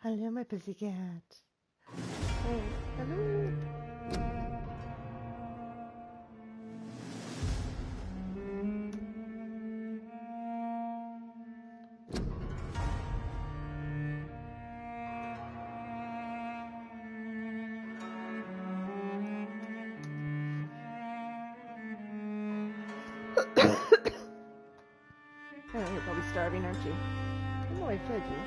Hello, my pussycat. Oh, hello. Oh, you're probably starving, aren't you? I know I fed you.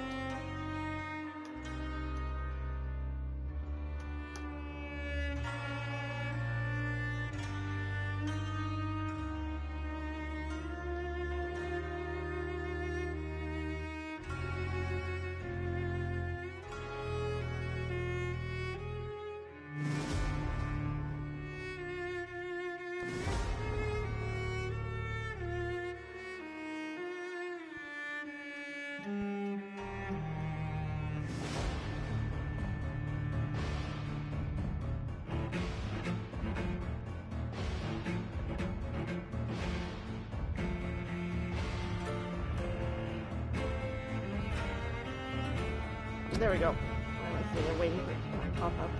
There we go. Why am I sitting there waiting for it to pop up?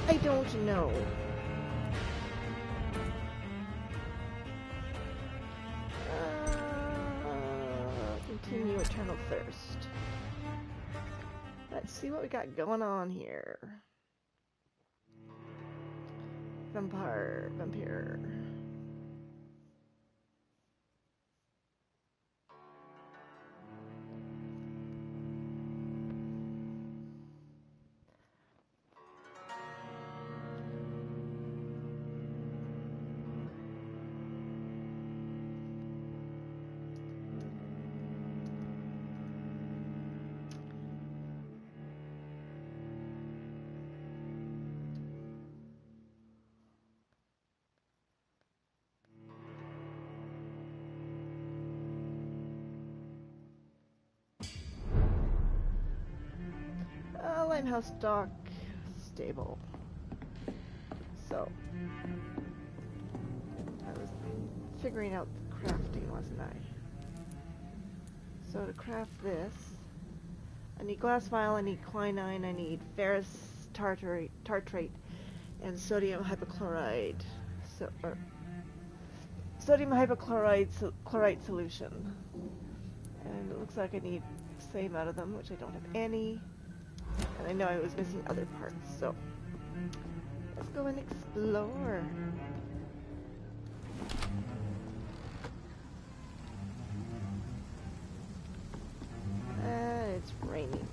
I don't know. Continue Eternal Thirst. Let's see what we got going on here. Vampyr. Limehouse Dock Stable. So, I was figuring out the crafting, wasn't I? So to craft this, I need glass vial, I need quinine, I need ferrous tartrate, and sodium hypochlorite. Sodium hypochlorite chlorite solution. And it looks like I need the same out of them, which I don't have any. And I know I was missing other parts, so let's go and explore. It's raining.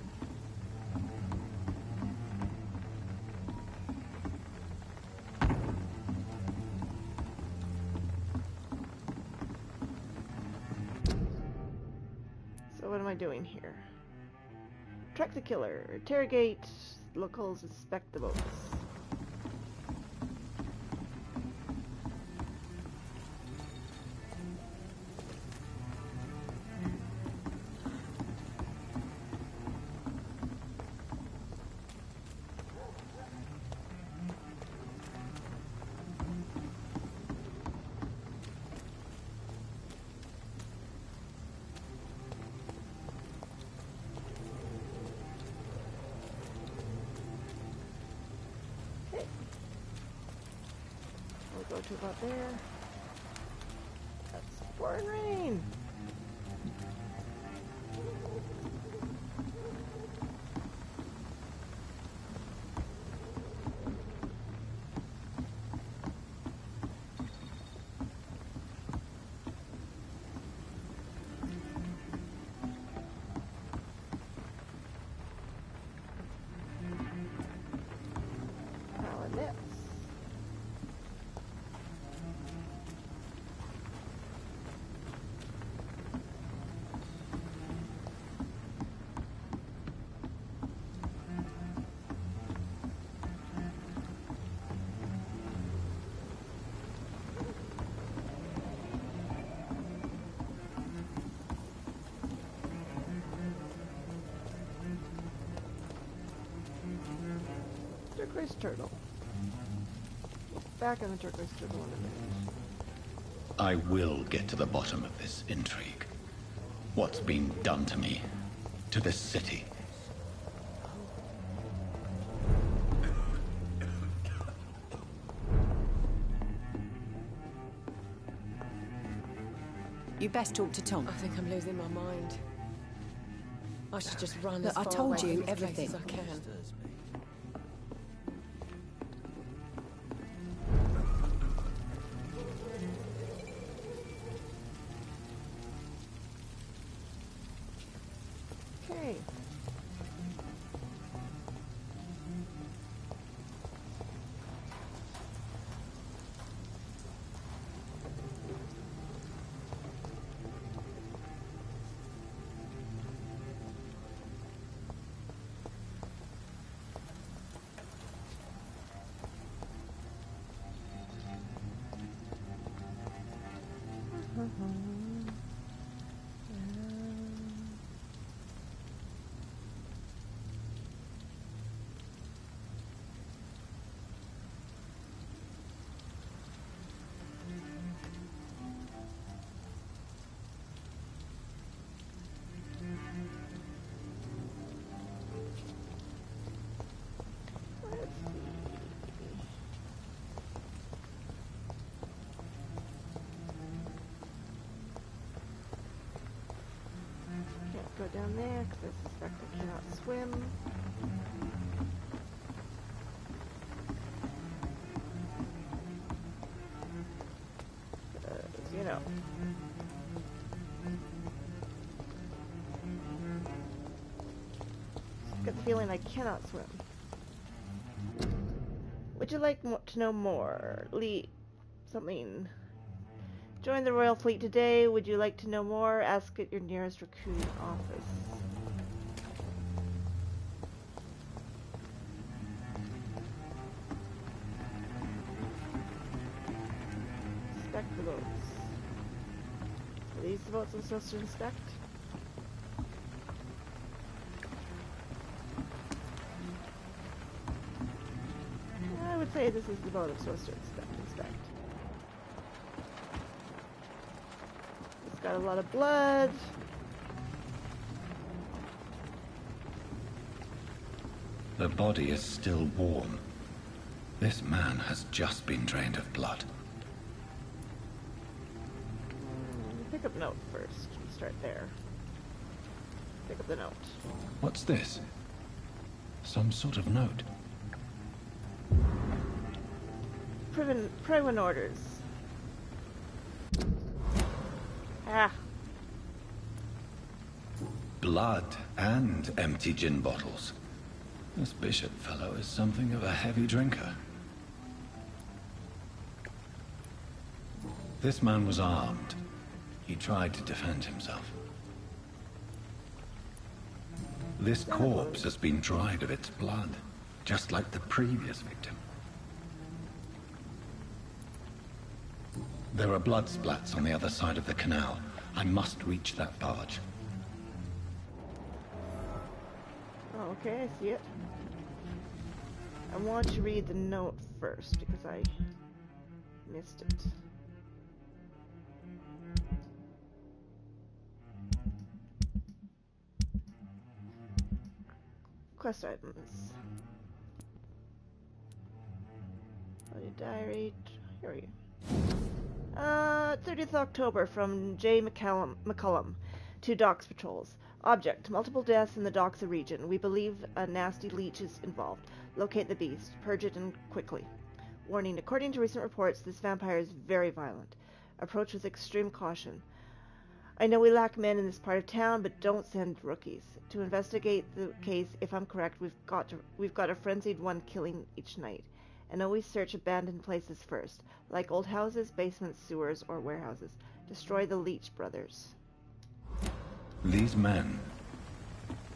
So what am I doing here? Track the killer. Interrogate locals. Inspect the boats. Go to about there. That's pouring rain. Turquoise turtle. Back on the turquoise turtle in a minute. I will get to the bottom of this intrigue. What's been done to me? To this city? You best talk to Tom. I think I'm losing my mind. I should just run Look, as I far told away you from this everything. place as I can. Okay. Go down there because I suspect I cannot swim. You know. Just get the feeling I cannot swim. Would you like to know more? Something. Join the Royal Fleet today. Would you like to know more? Ask at your nearest recruiting office. Inspect the boats. Are these the boats I'm supposed to inspect? I would say this is the boat I'm supposed to inspect. It's got a lot of blood. The body is still warm. This man has just been drained of blood. Pick up note first. Start there. Pick up the note. What's this? Some sort of note. Prewin orders. Ah. Blood and empty gin bottles. This bishop fellow is something of a heavy drinker. This man was armed. He tried to defend himself. This corpse has been dried of its blood, just like the previous victim. There are blood splats on the other side of the canal. I must reach that barge. Oh, okay, I see it. I want to read the note first because I missed it. Quest items. Bloody diary. Here we go. 30th October from J. McCullum to Docks Patrols. Object: multiple deaths in the Doxa region. We believe a nasty leech is involved. Locate the beast. Purge it and quickly. Warning: according to recent reports, this vampire is very violent. Approach with extreme caution. I know we lack men in this part of town, but don't send rookies. To investigate the case, if I'm correct, we've got a frenzied one killing each night. And always search abandoned places first, like old houses, basements, sewers, or warehouses. Destroy the Leech brothers. These men,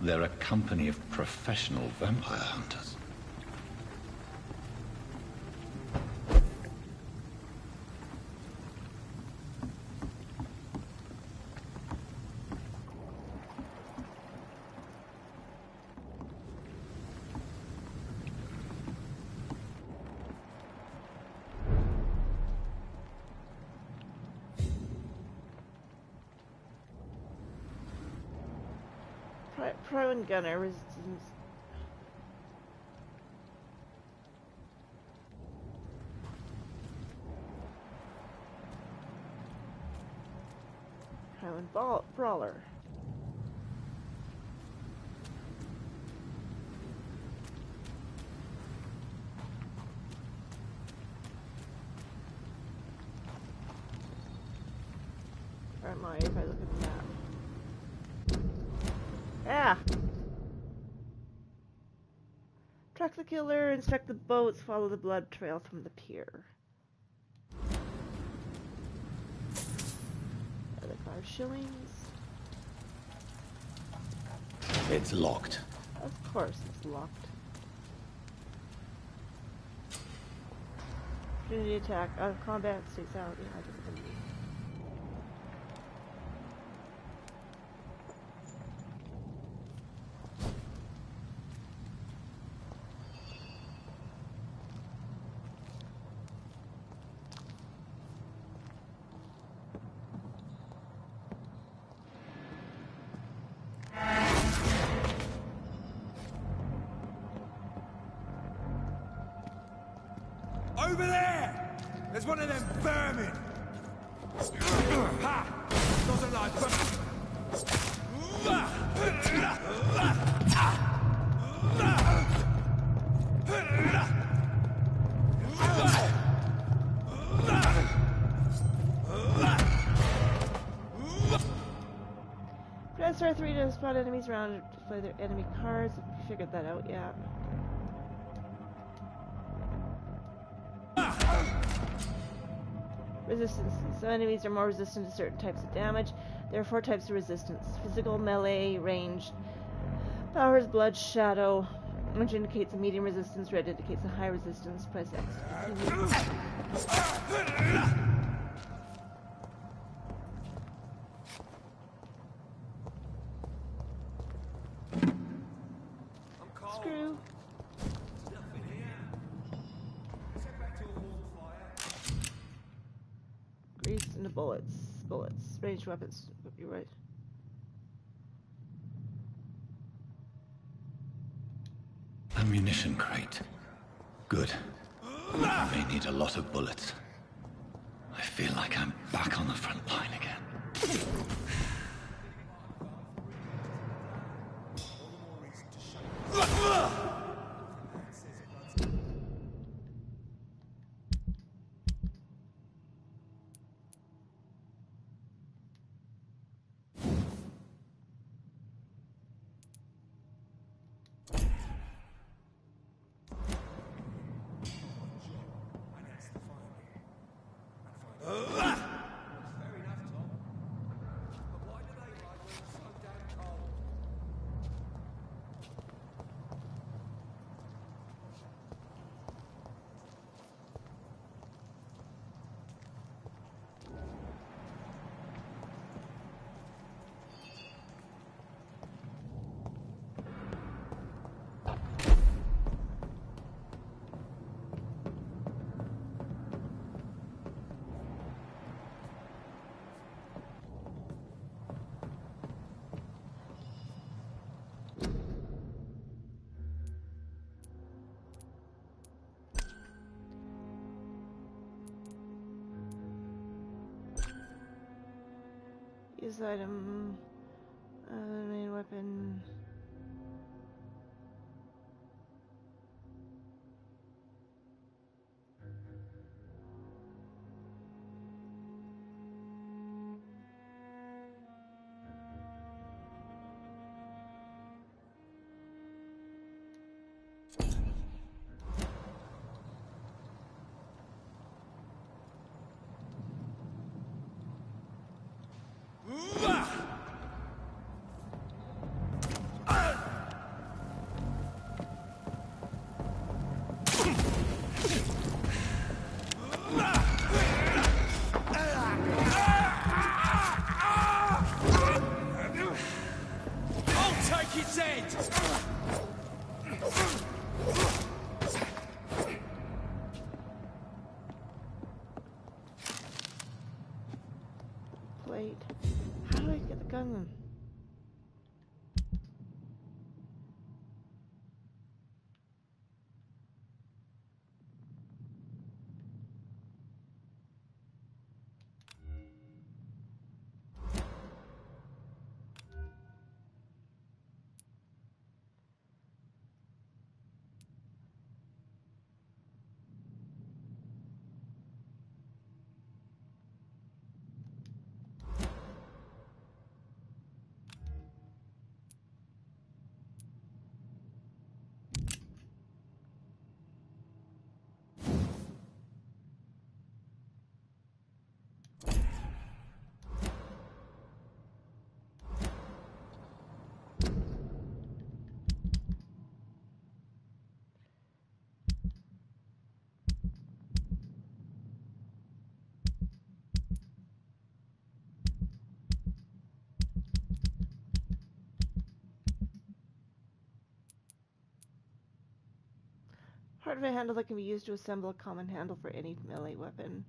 they're a company of professional vampire hunters. Pro and gunner resistance. Highland Brawler. Where am I if I look at the map? Ah! Track the killer, inspect the boats, follow the blood trail from the pier. Other 5 shillings. It's locked. Of course it's locked. Opportunity attack. Out of combat, stays out behind the enemy. Over there! There's one of them vermin! Ha! Doesn't like Press R3 to spot enemies around to display their enemy cards. We figured that out, yeah. Resistance. Some enemies are more resistant to certain types of damage. There are 4 types of resistance. Physical, melee, ranged, powers, blood, shadow. Orange indicates a medium resistance, red indicates a high resistance. Press X to continue. Screw. Grease into bullets. Bullets. Ranged weapons. You're right. Ammunition crate. Good. I may need a lot of bullets. I feel like I'm back on the front line again. Use item. Main weapon. Part of a handle that can be used to assemble a common handle for any melee weapon.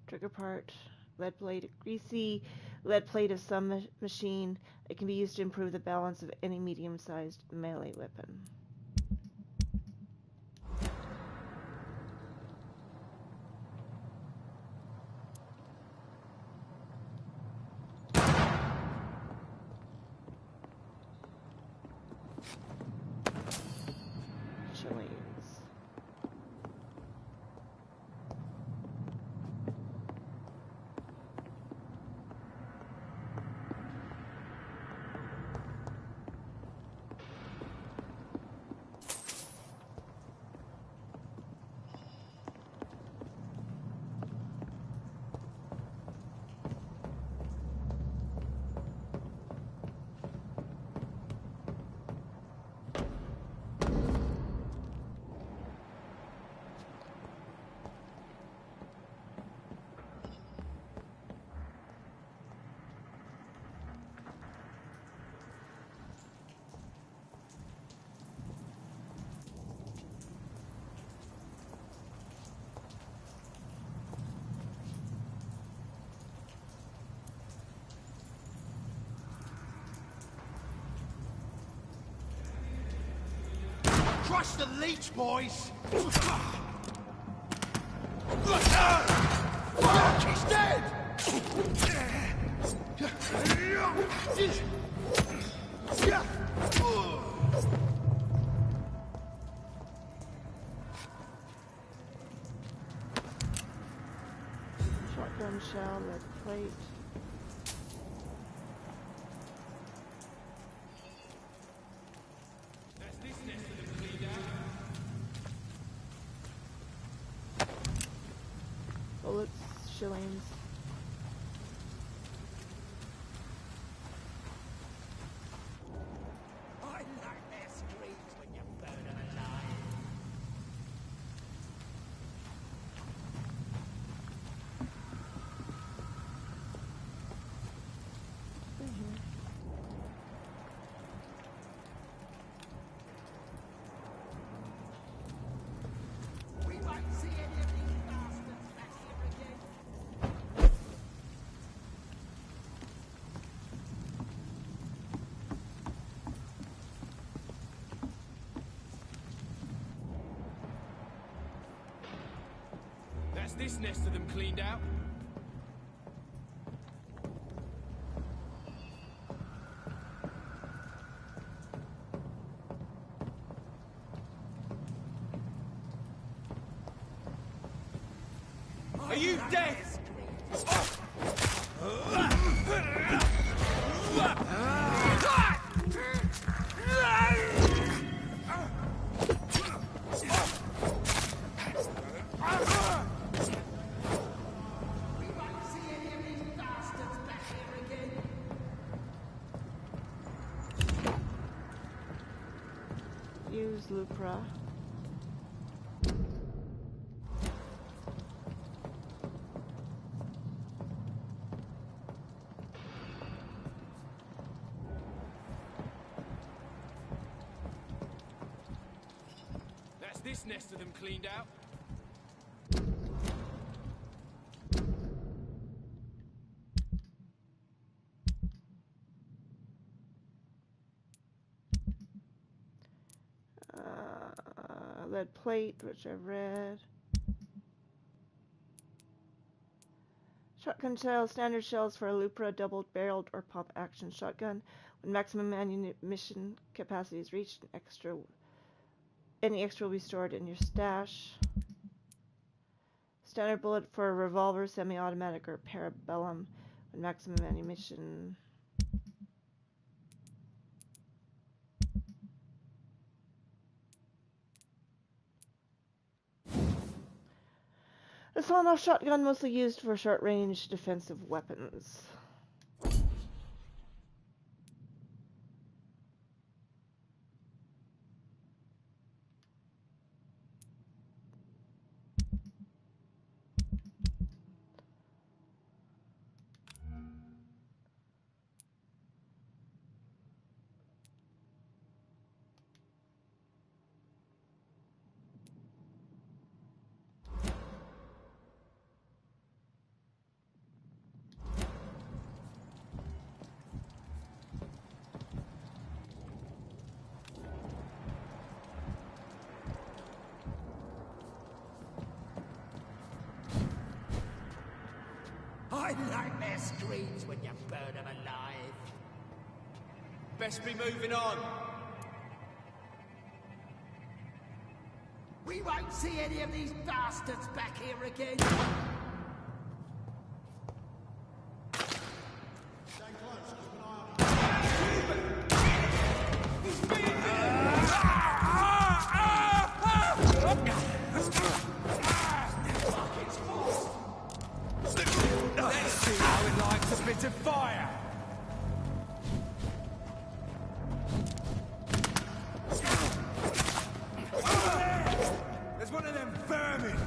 Trigger part, lead plate, greasy lead plate of some machine. It can be used to improve the balance of any medium-sized melee weapon. Shillings. Crush the leech, boys! He's dead! Shotgun shell, lead plate. Bullets, shillings. I like their screams when you burn them alive. We won't see any of these bastards back here again. That's this nest of them cleaned out. Are you dead? We won't see any of these bastards back here again. Use Lupra. That's this nest of them cleaned out. Lead plate, which I've read. Shotgun shell, standard shells for a Lupra, double-barreled or pop-action shotgun. When maximum ammunition capacity is reached, any extra will be stored in your stash. Standard bullet for a revolver, semi-automatic, or parabellum. When maximum ammunition. A sawn-off shotgun, mostly used for short-range defensive weapons. Nightmare screams when you burn them alive. Best be moving on. We won't see any of these bastards back here again. Let's see how it likes a bit of fire. There's one of them vermin.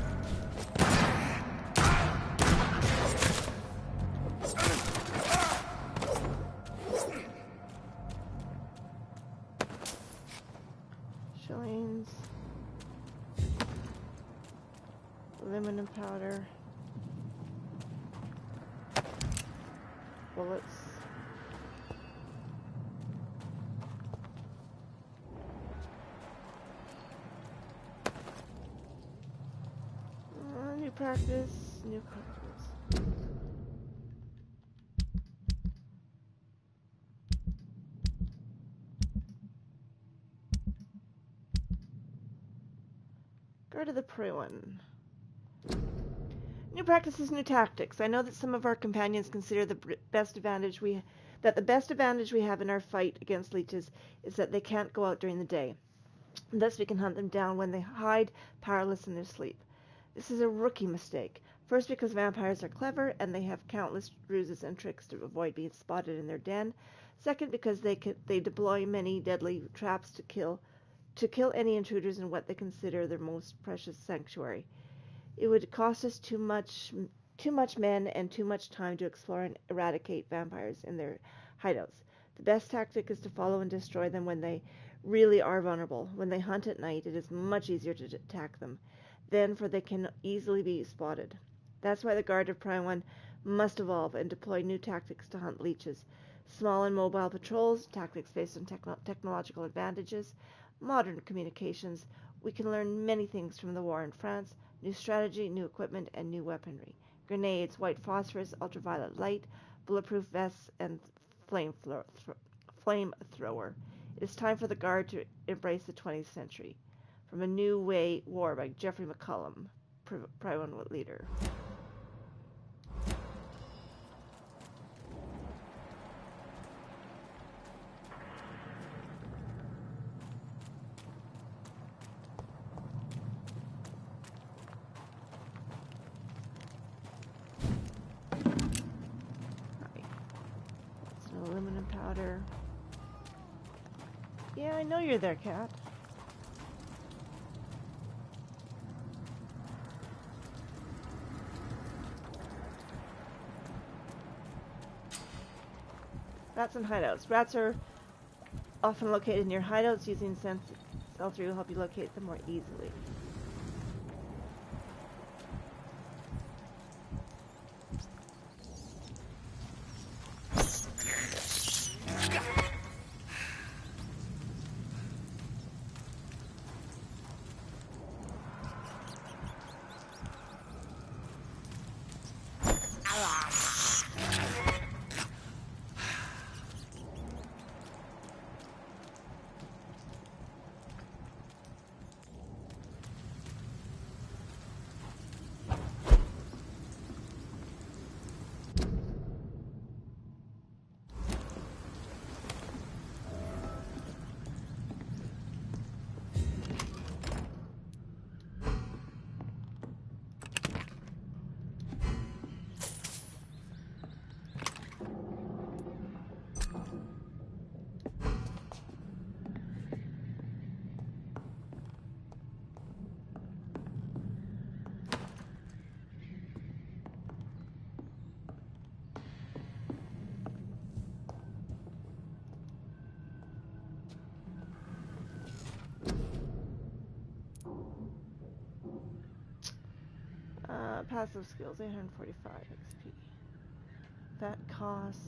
Shillings. Aluminum powder. Bullets. New practice, new practice. Guard of the Prey one. New practices, new tactics. I know that some of our companions consider the best advantage we have in our fight against leeches is that they can't go out during the day. And thus we can hunt them down when they hide, powerless in their sleep. This is a rookie mistake. First, because vampires are clever and they have countless ruses and tricks to avoid being spotted in their den. Second, because they deploy many deadly traps to kill any intruders in what they consider their most precious sanctuary. It would cost us too much men and too much time to explore and eradicate vampires in their hideouts. The best tactic is to follow and destroy them when they really are vulnerable. When they hunt at night, it is much easier to attack them. Then, for they can easily be spotted. That's why the Guard of Prey one must evolve and deploy new tactics to hunt leeches. Small and mobile patrols, tactics based on technological advantages, modern communications. We can learn many things from the war in France. New strategy, new equipment, and new weaponry. Grenades, white phosphorus, ultraviolet light, bulletproof vests, and flamethrower. It is time for the Guard to embrace the 20th century. From A New Way War by Jeffrey McCullum, Private leader. Aluminum powder. Yeah, I know you're there, cat. Rats and hideouts. Rats are often located near hideouts. Using Sense L3 will help you locate them more easily. Passive skills, 845 XP. That costs...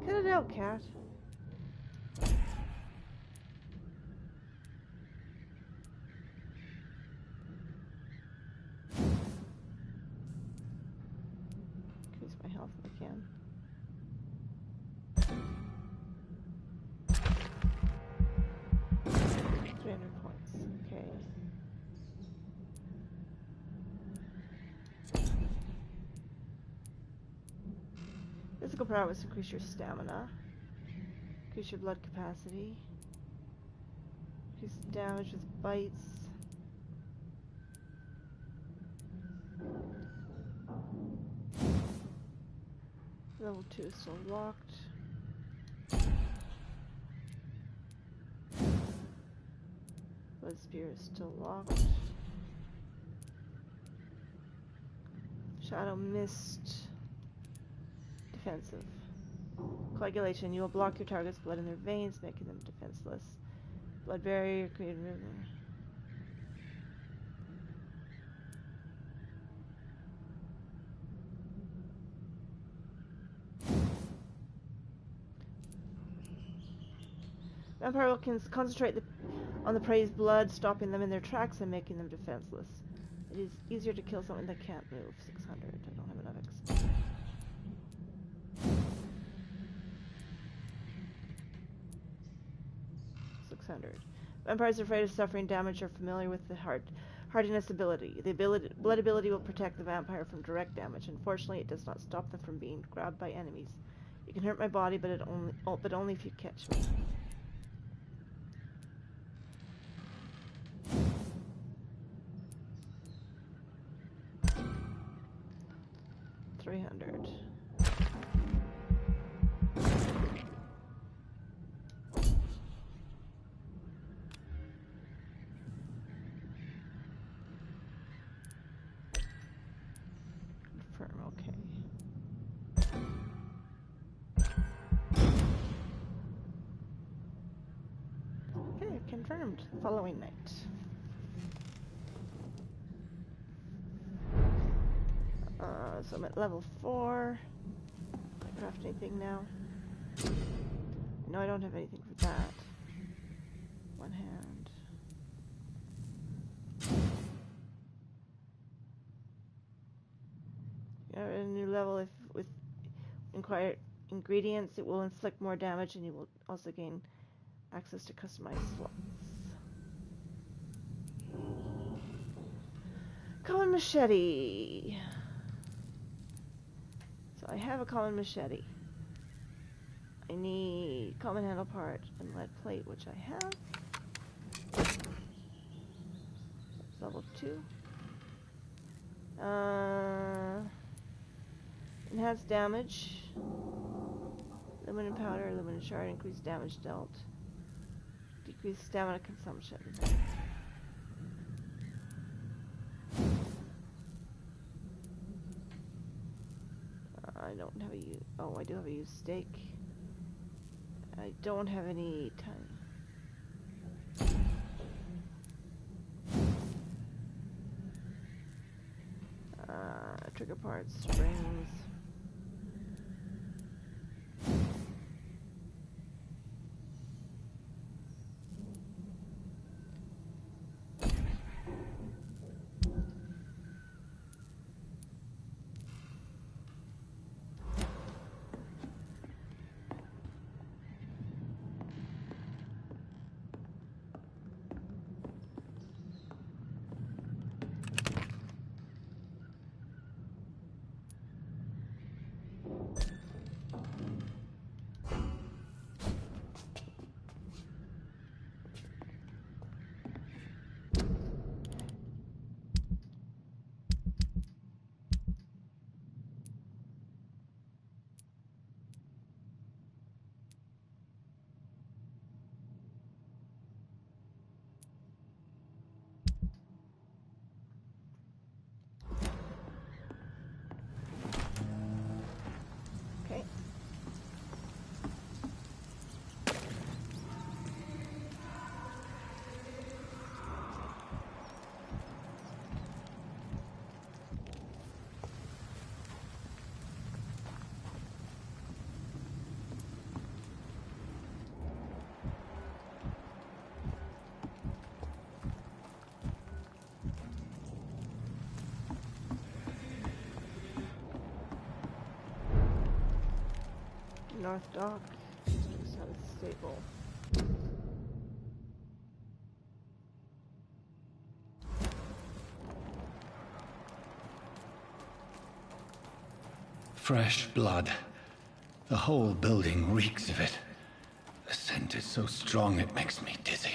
Cut it out, cat. my health if I can. £300 points. Okay. Physical prowess, increase your stamina. Increase your blood capacity. Increase damage with bites. Level 2 is still locked. Blood Spear is still locked. Shadow Mist. Defensive. Coagulation. You will block your target's blood in their veins, making them defenseless. Blood barrier. Create a river. Vampire can concentrate on the prey's blood, stopping them in their tracks and making them defenseless. It is easier to kill something that can't move. 600. I don't have enough XP. Vampires afraid of suffering damage are familiar with the hardiness ability. The blood ability will protect the vampire from direct damage. Unfortunately, it does not stop them from being grabbed by enemies. You can hurt my body, but only if you catch me. $300. Confirm, okay. Okay, confirmed. Following night. So I'm at level 4. Can I craft anything now? No, I don't have anything for that. One hand. At a new level, if with inquired ingredients, it will inflict more damage, and you will also gain access to customized slots. Common machete. So I have a common machete. I need common handle part and lead plate, which I have. Level 2. Enhanced damage. Aluminum powder, aluminum shard, increased damage dealt. Decreased stamina consumption. I don't have a use. Oh, I do have a use stake. I don't have any time. Trigger parts, springs. North Dock. Just out of the stable. Fresh blood. The whole building reeks of it. The scent is so strong it makes me dizzy.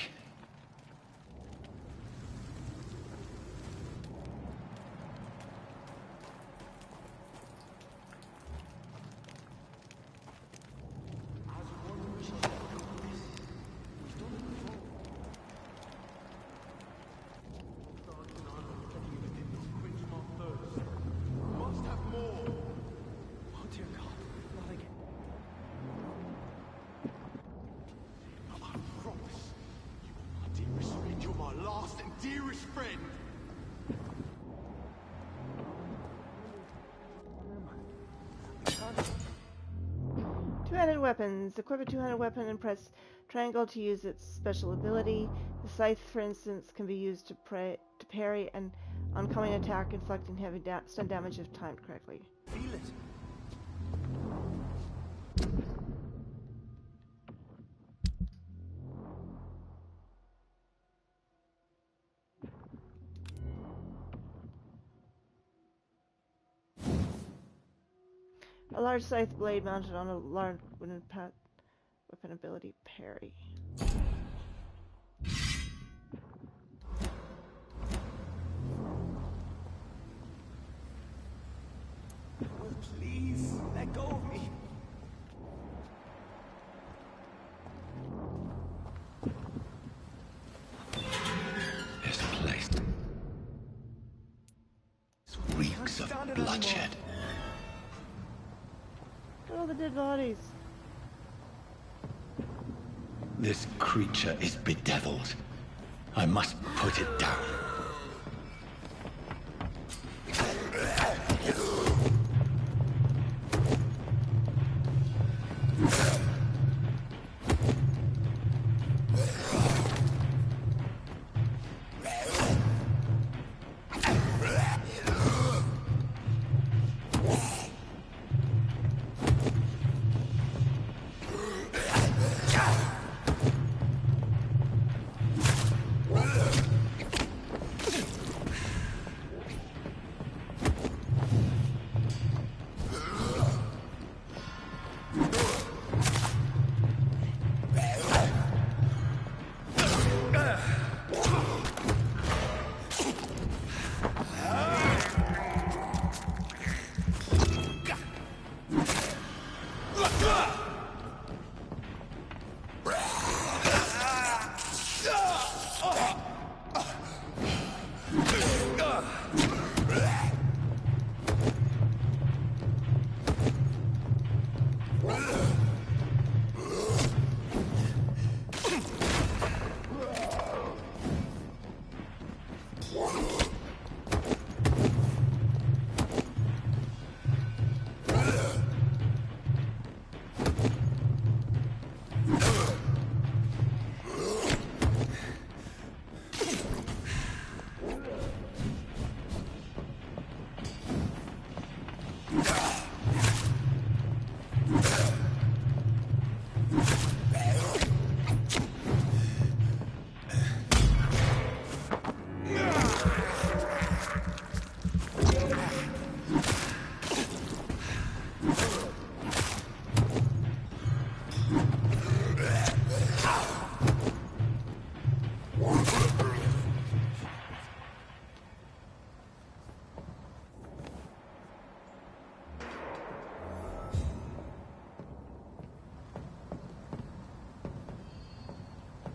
Two-handed weapons. Equip a two-handed weapon and press triangle to use its special ability. The scythe, for instance, can be used to parry an oncoming attack, inflicting heavy stun damage if timed correctly. Feel it. A large scythe blade mounted on a large weapon ability parry. Please, let go of me. This place reeks of bloodshed. Look at all the dead bodies. This creature is bedeviled. I must put it down.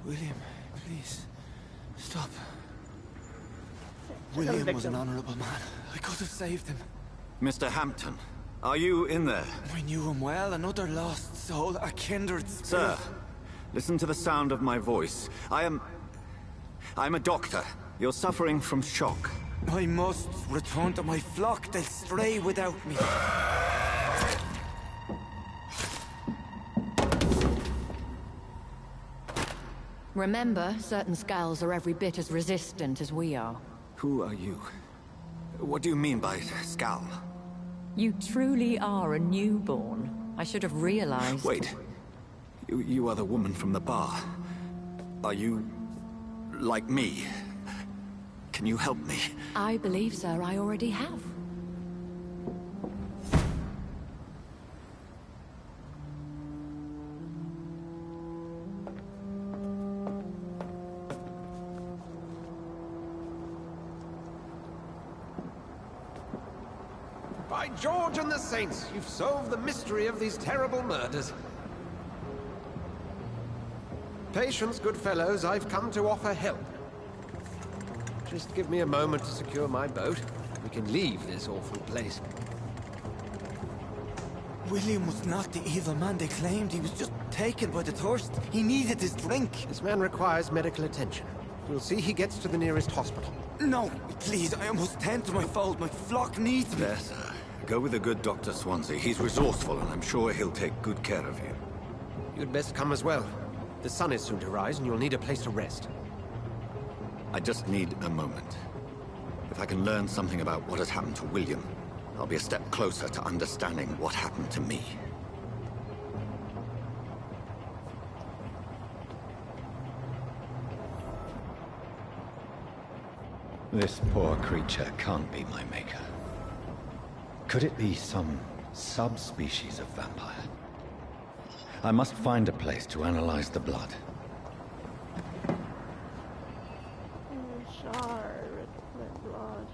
William, please, stop. William was an honorable man. I could have saved him. Mr. Hampton, are you in there? I knew him well, another lost soul, a kindred spirit. Sir, listen to the sound of my voice. I'm a doctor. You're suffering from shock. I must return to my flock. They'll stray without me. Remember, certain skulls are every bit as resistant as we are. Who are you? What do you mean by skull? You truly are a newborn. I should have realized. Wait. You are the woman from the bar. Are you... like me? Can you help me? I believe, sir, I already have. By George and the Saints, you've solved the mystery of these terrible murders. Patience, good fellows, I've come to offer help. Just give me a moment to secure my boat. We can leave this awful place. William was not the evil man they claimed. He was just taken by the thirst. He needed his drink. This man requires medical attention. We'll see he gets to the nearest hospital. No, please, I must tend to my fold. My flock needs me. There, sir. Go with the good Dr. Swansea. He's resourceful, and I'm sure he'll take good care of you. You'd best come as well. The sun is soon to rise, and you'll need a place to rest. I just need a moment. If I can learn something about what has happened to William, I'll be a step closer to understanding what happened to me. This poor creature can't be my maker. Could it be some subspecies of vampire? I must find a place to analyze the blood. Red blood.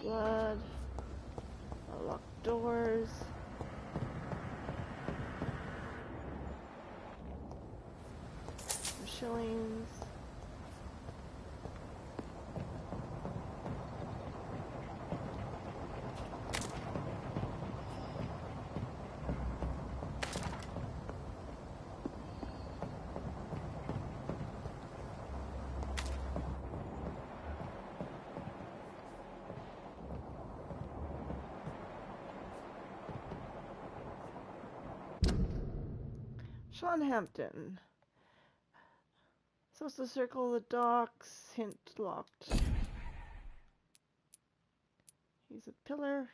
Blood. Locked doors. Shillings. Sean Hampton. Supposed to circle the docks. Hint locked. He's a pillar.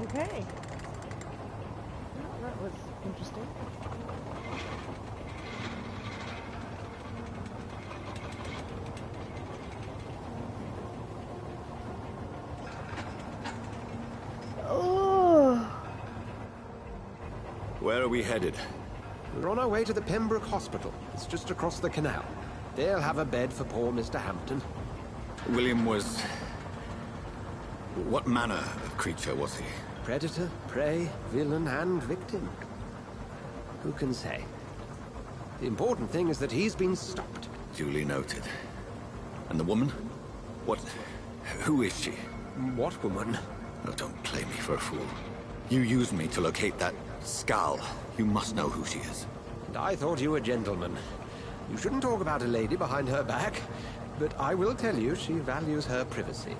Okay. Well, that was interesting. Oh. Where are we headed? We're on our way to the Pembroke Hospital. It's just across the canal. They'll have a bed for poor Mr. Hampton. William was... what manner of creature was he? Predator, prey, villain, and victim. Who can say? The important thing is that he's been stopped. Duly noted. And the woman? What... who is she? What woman? Oh, don't play me for a fool. You used me to locate that skull. You must know who she is. And I thought you a gentleman. You shouldn't talk about a lady behind her back, but I will tell you she values her privacy.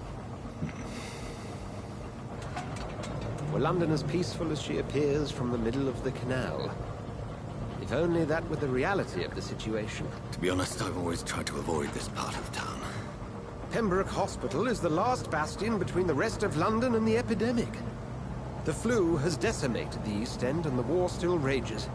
Were London as peaceful as she appears from the middle of the canal? If only that were the reality of the situation. To be honest, I've always tried to avoid this part of town. Pembroke Hospital is the last bastion between the rest of London and the epidemic. The flu has decimated the East End and the war still rages.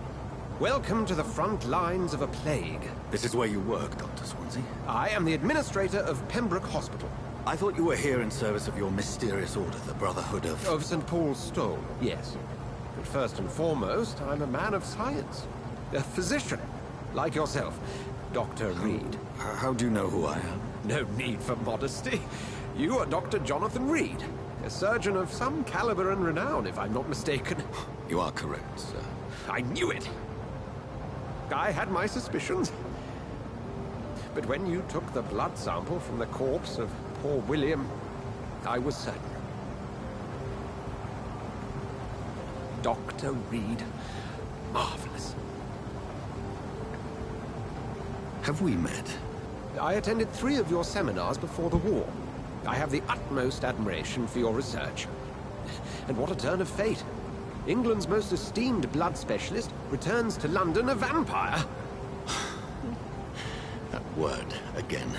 Welcome to the front lines of a plague. This is where you work, Dr. Swansea? I am the administrator of Pembroke Hospital. I thought you were here in service of your mysterious order, the Brotherhood of... Of St. Paul's Stole, yes. But first and foremost, I'm a man of science. A physician, like yourself, Dr. Reed. How do you know who I am? No need for modesty. You are Dr. Jonathan Reed, a surgeon of some caliber and renown, if I'm not mistaken. You are correct, sir. I knew it! I had my suspicions. But when you took the blood sample from the corpse of poor William, I was certain. Dr. Reed. Marvelous. Have we met? I attended 3 of your seminars before the war. I have the utmost admiration for your research. And what a turn of fate. England's most esteemed blood specialist returns to London a vampire. That word, again.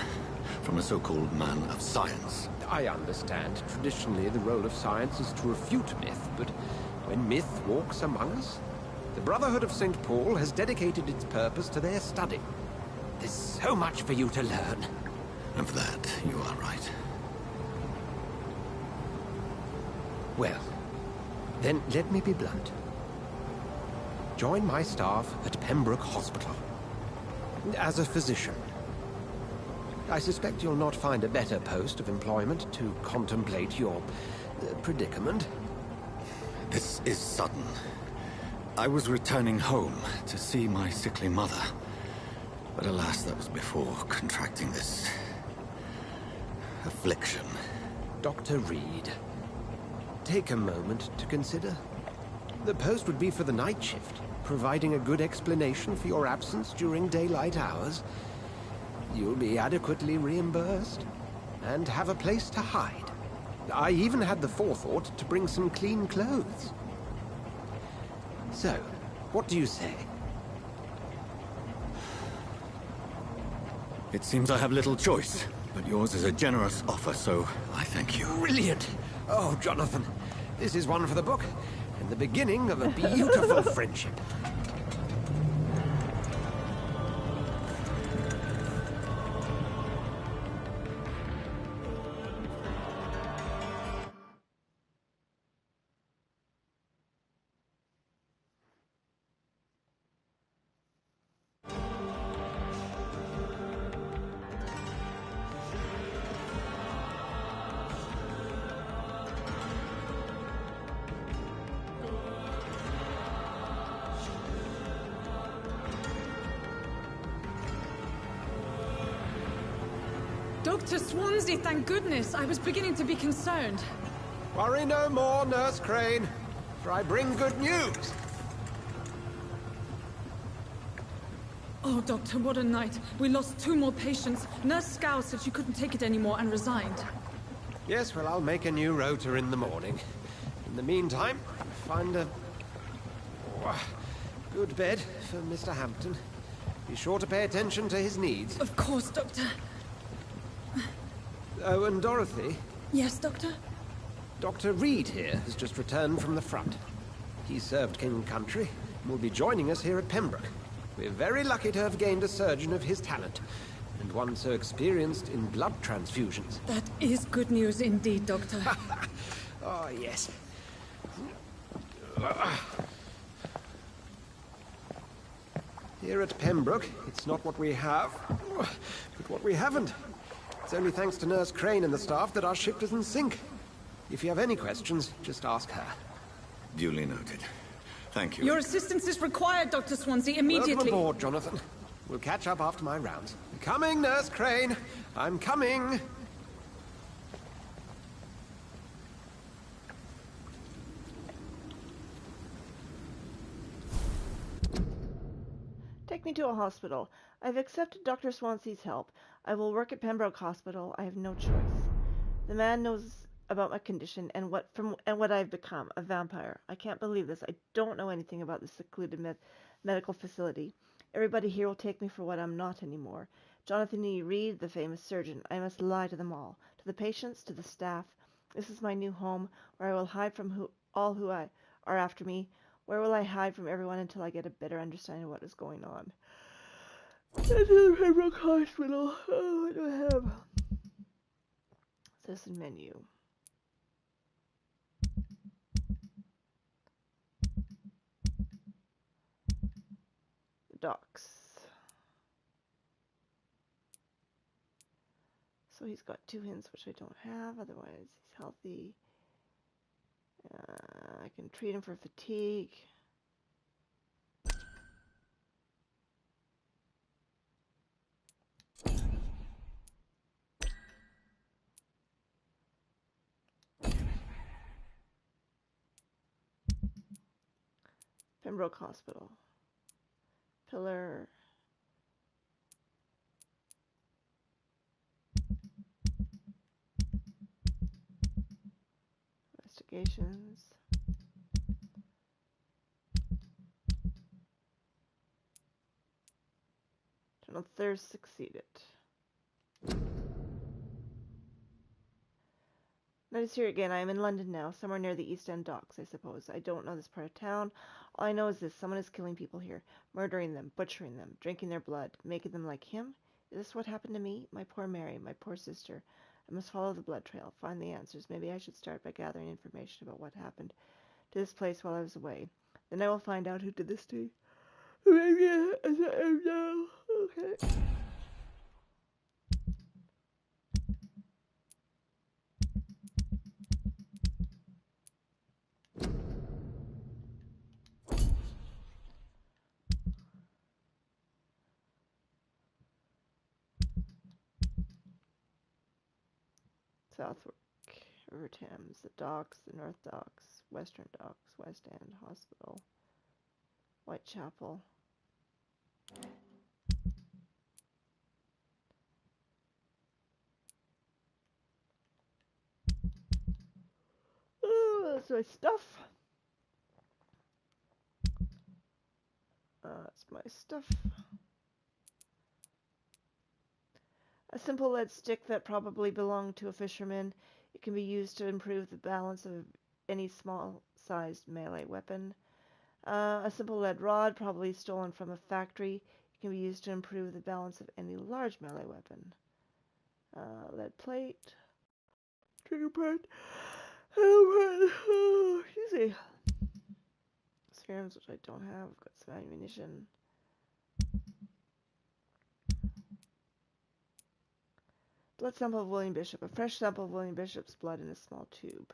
From a so-called man of science. I understand. Traditionally, the role of science is to refute myth, but when myth walks among us, the Brotherhood of St. Paul has dedicated its purpose to their study. There's so much for you to learn. Of that, you are right. Well, then let me be blunt. Join my staff at Pembroke Hospital. As a physician. I suspect you'll not find a better post of employment to contemplate your predicament. This is sudden. I was returning home to see my sickly mother. But alas, that was before contracting this affliction. Dr. Reed, take a moment to consider. The post would be for the night shift, providing a good explanation for your absence during daylight hours. You'll be adequately reimbursed, and have a place to hide. I even had the forethought to bring some clean clothes. So, what do you say? It seems I have little choice, but yours is a generous offer, so I thank you. Brilliant! Oh, Jonathan, this is one for the book, and the beginning of a beautiful friendship. Dr. Swansea, thank goodness. I was beginning to be concerned. Worry no more, Nurse Crane, for I bring good news. Oh, Doctor, what a night. We lost 2 more patients. Nurse Scow said she couldn't take it anymore and resigned. Yes, well, I'll make a new rota in the morning. In the meantime, find a good bed for Mr. Hampton. Be sure to pay attention to his needs. Of course, Doctor. Oh, and Dorothy? Yes, Doctor? Dr. Reed here has just returned from the front. He served King Country and will be joining us here at Pembroke. We're very lucky to have gained a surgeon of his talent, and one so experienced in blood transfusions. That is good news indeed, Doctor. Oh, yes. Here at Pembroke, it's not what we have, but what we haven't. It's only thanks to Nurse Crane and the staff that our ship doesn't sink. If you have any questions, just ask her. Duly noted. Thank you. Your assistance is required, Dr. Swansea, immediately. Welcome aboard, Jonathan. We'll catch up after my rounds. Coming, Nurse Crane. I'm coming. Take me to a hospital. I've accepted Dr. Swansea's help. I will work at Pembroke Hospital. I have no choice. The man knows about my condition and what I've become, a vampire. I can't believe this. I don't know anything about this secluded medical facility. Everybody here will take me for what I'm not anymore. Jonathan E. Reed, the famous surgeon. I must lie to them all. To the patients, to the staff. This is my new home, where I will hide from all who are after me. Where will I hide from everyone until I get a better understanding of what is going on? Pembroke Hospital. Oh, what do I have? Citizen menu. The docks. So he's got 2 hints, which I don't have. Otherwise, he's healthy. I can treat him for fatigue. Pembroke Hospital. Pillar. Investigations. General Thirst succeeded. Notice here again, I am in London now, somewhere near the East End docks, I suppose. I don't know this part of town. All I know is this, someone is killing people here, murdering them, butchering them, drinking their blood, making them like him. Is this what happened to me? My poor Mary, my poor sister. I must follow the blood trail, find the answers. Maybe I should start by gathering information about what happened to this place while I was away. Then I will find out who did this to me. Maybe as I am now. Okay. Southwark, River Thames, the docks, the North Docks, Western Docks, West End Hospital, Whitechapel. Oh, that's my stuff. That's my stuff. A simple lead stick that probably belonged to a fisherman. It can be used to improve the balance of any small-sized melee weapon. A simple lead rod, probably stolen from a factory. It can be used to improve the balance of any large melee weapon. Lead plate. Trigger part. Oh, excuse me. Serums, which I don't have. I've got some ammunition. Blood sample of William Bishop. A fresh sample of William Bishop's blood in a small tube.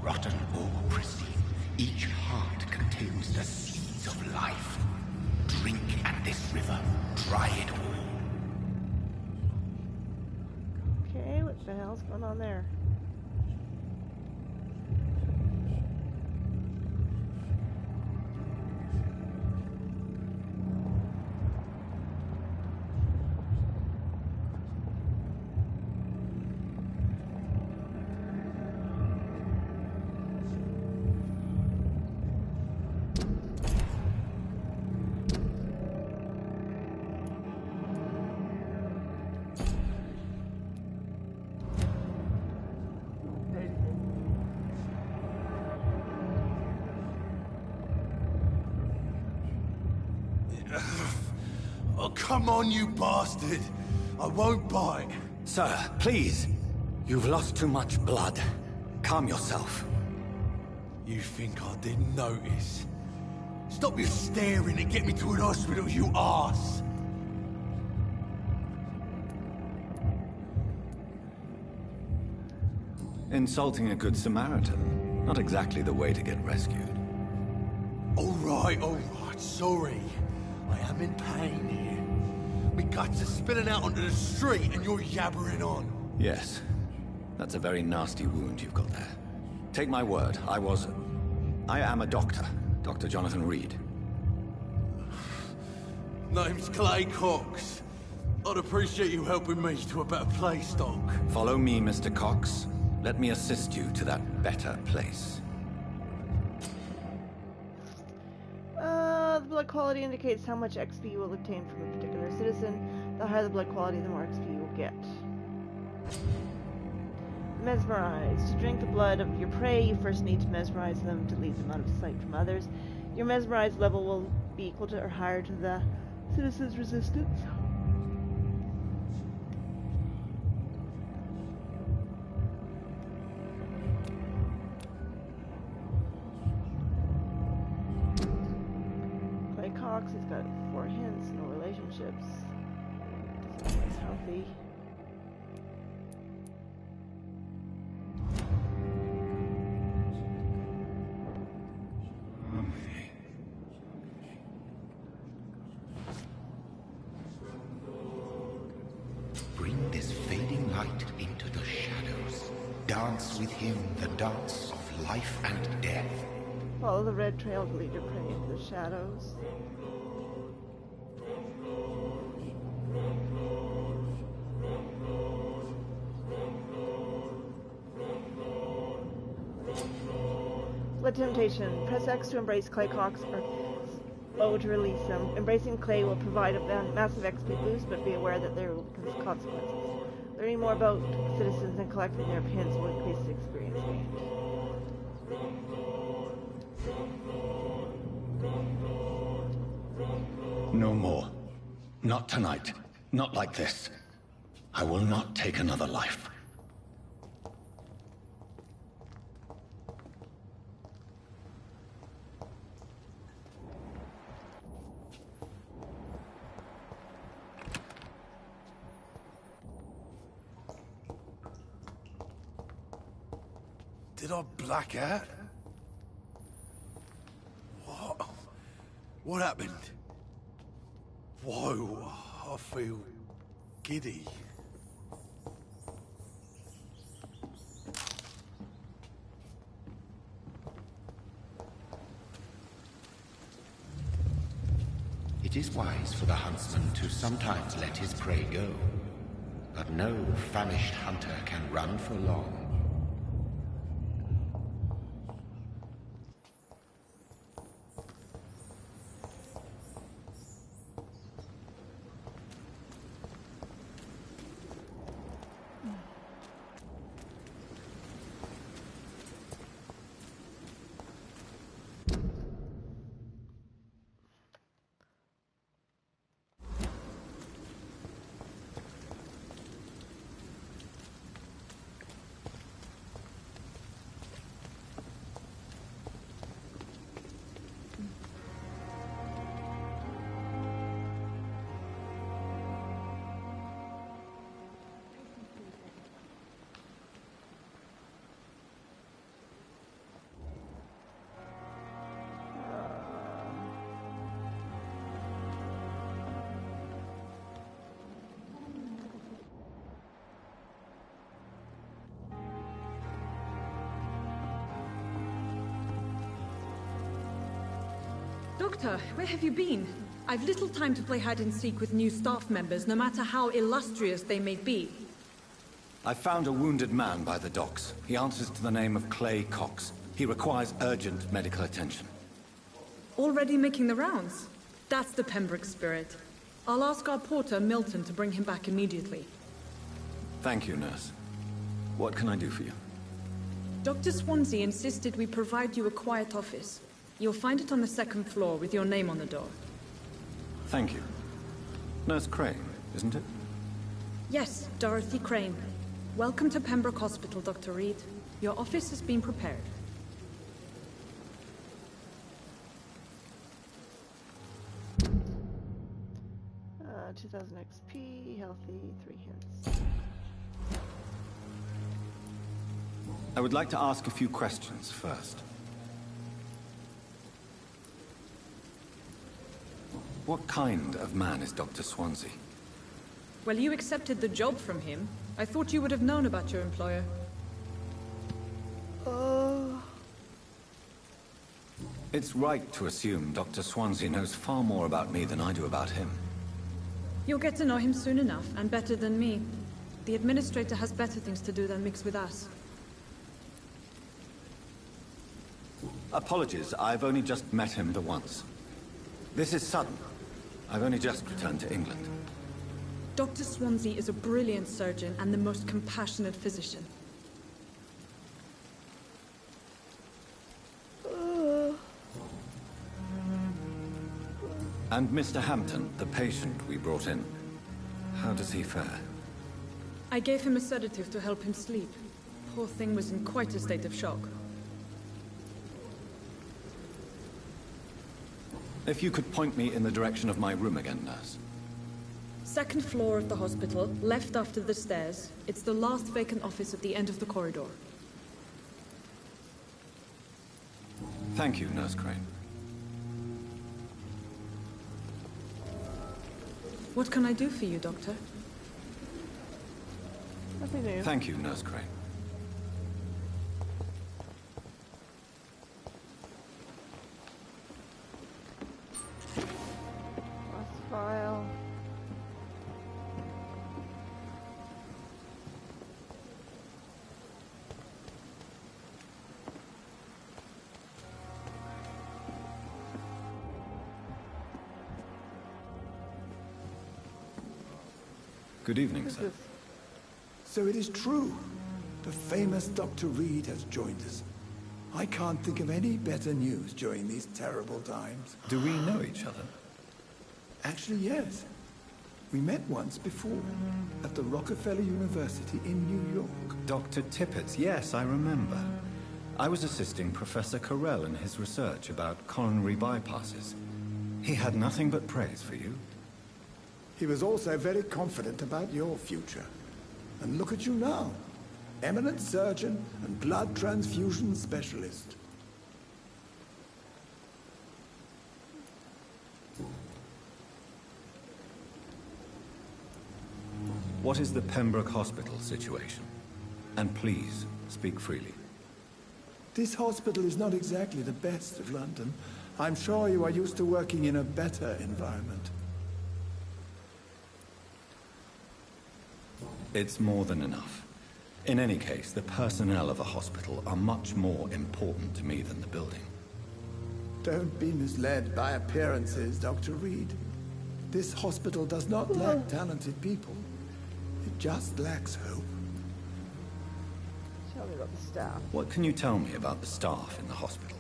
Rotten or pristine, each heart contains the seeds of life. Drink at this river, try it all. Okay, what the hell's going on there? Oh, come on, you bastard! I won't bite. Sir, please. You've lost too much blood. Calm yourself. You think I didn't notice? Stop your staring and get me to an hospital, you arse! Insulting a good Samaritan. Not exactly the way to get rescued. All right, sorry. I am in pain here. My guts are spilling out onto the street and you're yabbering on. Yes. That's a very nasty wound you've got there. Take my word, I am a doctor. Dr. Jonathan Reed. Name's Clay Cox. I'd appreciate you helping me to a better place, Doc. Follow me, Mr. Cox. Let me assist you to that better place. The blood quality indicates how much XP you will obtain from a particular citizen. The higher the blood quality, the more XP you will get. Mesmerize. To drink the blood of your prey, you first need to mesmerize them to lead them out of sight from others. Your mesmerized level will be equal to or higher to the citizen's resistance. got 4 hints, no relationships. Doesn't look as healthy. Bring this fading light into the shadows. Dance with him the dance of life and death. Follow the red trail to lead your prey into the shadows. Flood temptation. Press X to embrace clay cocks or O to release them. Embracing clay will provide a massive XP boost, but be aware that there will be consequences. Learning more about citizens and collecting their pins will increase the experience gained. No more. Not tonight. Not like this. I will not take another life. Did I black out? What? What happened? Whoa, I feel giddy. It is wise for the huntsman to sometimes let his prey go, but no famished hunter can run for long. Doctor, where have you been? I've little time to play hide-and-seek with new staff members, no matter how illustrious they may be. I found a wounded man by the docks. He answers to the name of Clay Cox. He requires urgent medical attention. Already making the rounds? That's the Pembroke spirit. I'll ask our porter, Milton, to bring him back immediately. Thank you, nurse. What can I do for you? Dr. Swansea insisted we provide you a quiet office. You'll find it on the 2nd floor with your name on the door. Thank you. Nurse Crane, isn't it? Yes, Dorothy Crane. Welcome to Pembroke Hospital, Dr. Reed. Your office has been prepared. 2000 XP, healthy, 3 hints. I would like to ask a few questions first. What kind of man is Dr. Swansea? Well, you accepted the job from him. I thought you would have known about your employer. It's right to assume Dr. Swansea knows far more about me than I do about him. You'll get to know him soon enough, and better than me. The administrator has better things to do than mix with us. Apologies, I've only just met him the once. This is sudden. I've only just returned to England. Dr. Swansea is a brilliant surgeon and the most compassionate physician. And Mr. Hampton, the patient we brought in, how does he fare? I gave him a sedative to help him sleep. Poor thing was in quite a state of shock. If you could point me in the direction of my room again, nurse. Second floor of the hospital, left after the stairs. It's the last vacant office at the end of the corridor. Thank you, Nurse Crane. What can I do for you, Doctor? Nothing new. Thank you, Nurse Crane. Last file. Good evening, sir. So it is true. The famous Dr. Reed has joined us. I can't think of any better news during these terrible times. Do we know each other? Actually, yes. We met once before, at the Rockefeller University in New York. Dr. Tippett, yes, I remember. I was assisting Professor Carell in his research about coronary bypasses. He had nothing but praise for you. He was also very confident about your future. And look at you now. Eminent surgeon and blood transfusion specialist. What is the Pembroke Hospital situation? And please, speak freely. This hospital is not exactly the best of London. I'm sure you are used to working in a better environment. It's more than enough. In any case, the personnel of a hospital are much more important to me than the building. Don't be misled by appearances, Dr. Reed. This hospital does not lack talented people. It just lacks hope. Tell me about the staff. What can you tell me about the staff in the hospital?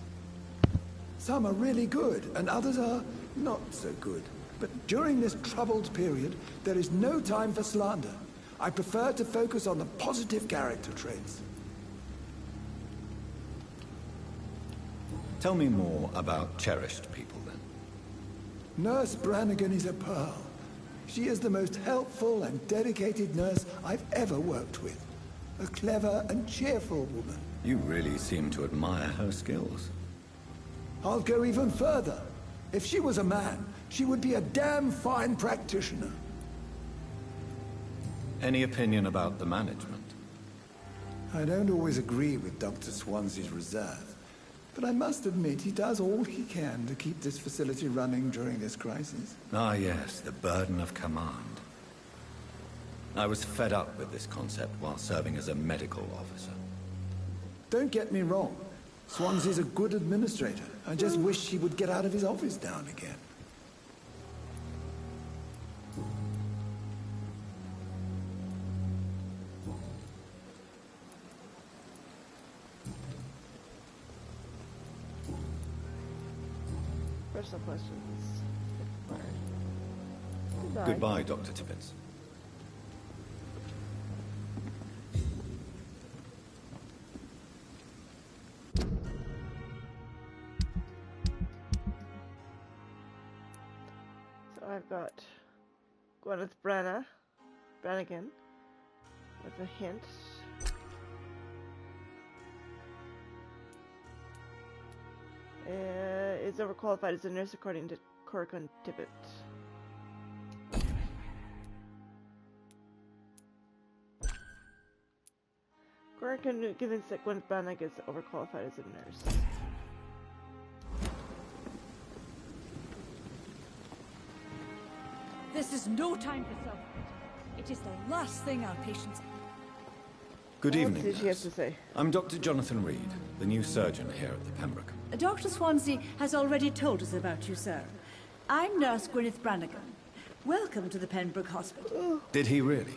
Some are really good, and others are not so good. But during this troubled period, there is no time for slander. I prefer to focus on the positive character traits. Tell me more about cherished people, then. Nurse Brannigan is a pearl. She is the most helpful and dedicated nurse I've ever worked with. A clever and cheerful woman. You really seem to admire her skills. I'll go even further. If she was a man, she would be a damn fine practitioner. Any opinion about the management? I don't always agree with Dr. Swansea's reserve, but I must admit he does all he can to keep this facility running during this crisis. Ah, yes, the burden of command. I was fed up with this concept while serving as a medical officer. Don't get me wrong. Swansea's a good administrator. I just wish he would get out of his office now and again. Personal questions. Goodbye. Goodbye, Dr. Tippett. So I've got Gwyneth Brannigan with a hint. Is overqualified as a nurse according to Corcoran Tippett. Corcoran convinced that Gwyneth Brannigan is overqualified as a nurse. This is no time for self-pity. It is the last thing our patients... Good What evening, did she have nurse. to say? I'm Dr. Jonathan Reed, the new surgeon here at the Pembroke. Dr. Swansea has already told us about you, sir. I'm Nurse Gwyneth Brannigan. Welcome to the Pembroke Hospital. Did he really?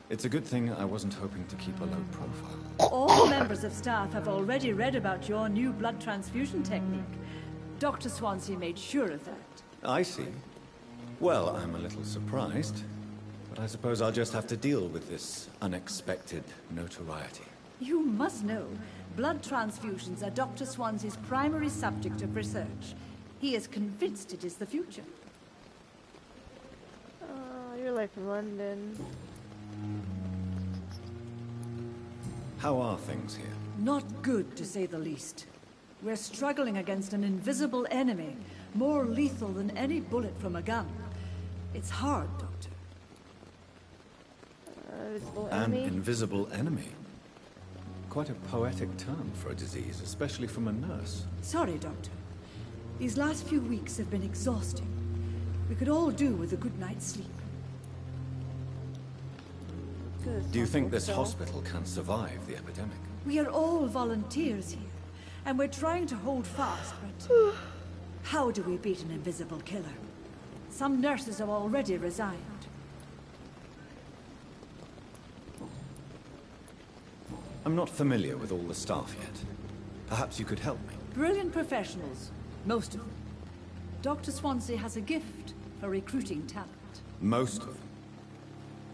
It's a good thing I wasn't hoping to keep a low profile. All members of staff have already read about your new blood transfusion technique. Dr. Swansea made sure of that. I see. Well, I'm a little surprised, but I suppose I'll just have to deal with this unexpected notoriety. You must know, blood transfusions are Dr. Swansea's primary subject of research. He is convinced it is the future. Your life in London. How are things here? Not good, to say the least. We're struggling against an invisible enemy, more lethal than any bullet from a gun. It's hard, Doctor. An invisible enemy? Quite a poetic term for a disease, especially from a nurse. Sorry, Doctor. These last few weeks have been exhausting. We could all do with a good night's sleep. Do you think this hospital can survive the epidemic? We are all volunteers here, and we're trying to hold fast, but how do we beat an invisible killer? Some nurses have already resigned. I'm not familiar with all the staff yet. Perhaps you could help me. Brilliant professionals, most of them. Dr. Swansea has a gift for recruiting talent. Most of them?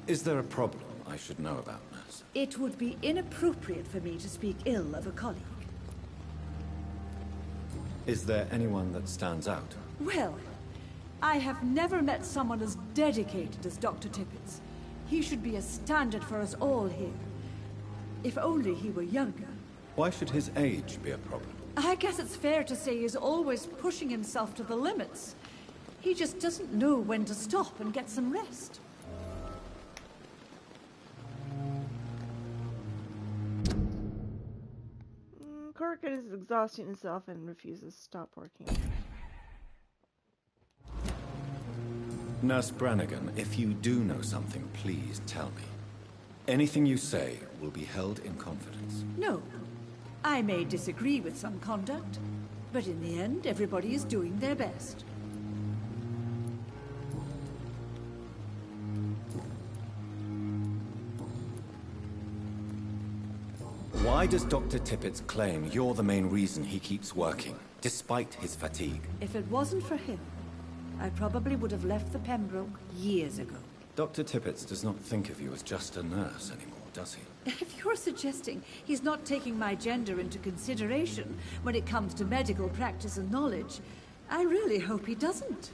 Is there a problem I should know about, nurse? It would be inappropriate for me to speak ill of a colleague. Is there anyone that stands out? Well, I have never met someone as dedicated as Dr. Tippett. He should be a standard for us all here. If only he were younger. Why should his age be a problem? I guess it's fair to say he's always pushing himself to the limits. He just doesn't know when to stop and get some rest. Corkin is exhausting himself and refuses to stop working. Nurse Brannigan, if you do know something, please tell me. Anything you say will be held in confidence. No. I may disagree with some conduct, but in the end, everybody is doing their best. Why does Dr. Tippett claim you're the main reason he keeps working, despite his fatigue? If it wasn't for him, I probably would have left the Pembroke years ago. Dr. Tippett does not think of you as just a nurse anymore, does he? If you're suggesting he's not taking my gender into consideration when it comes to medical practice and knowledge, I really hope he doesn't.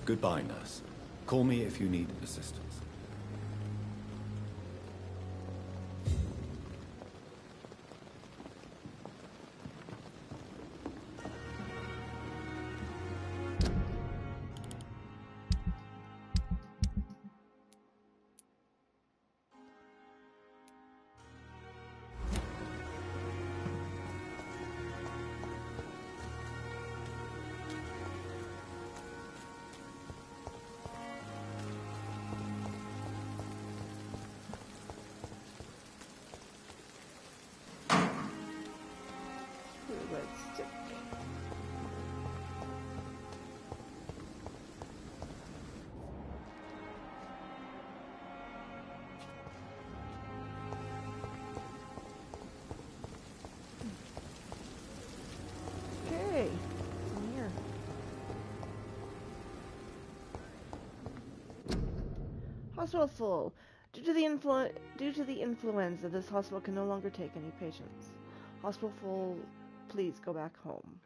Goodbye, nurse. Call me if you need assistance. Okay, in here. Hospital full. Due to the influenza, this hospital can no longer take any patients. Hospital full. Please go back home.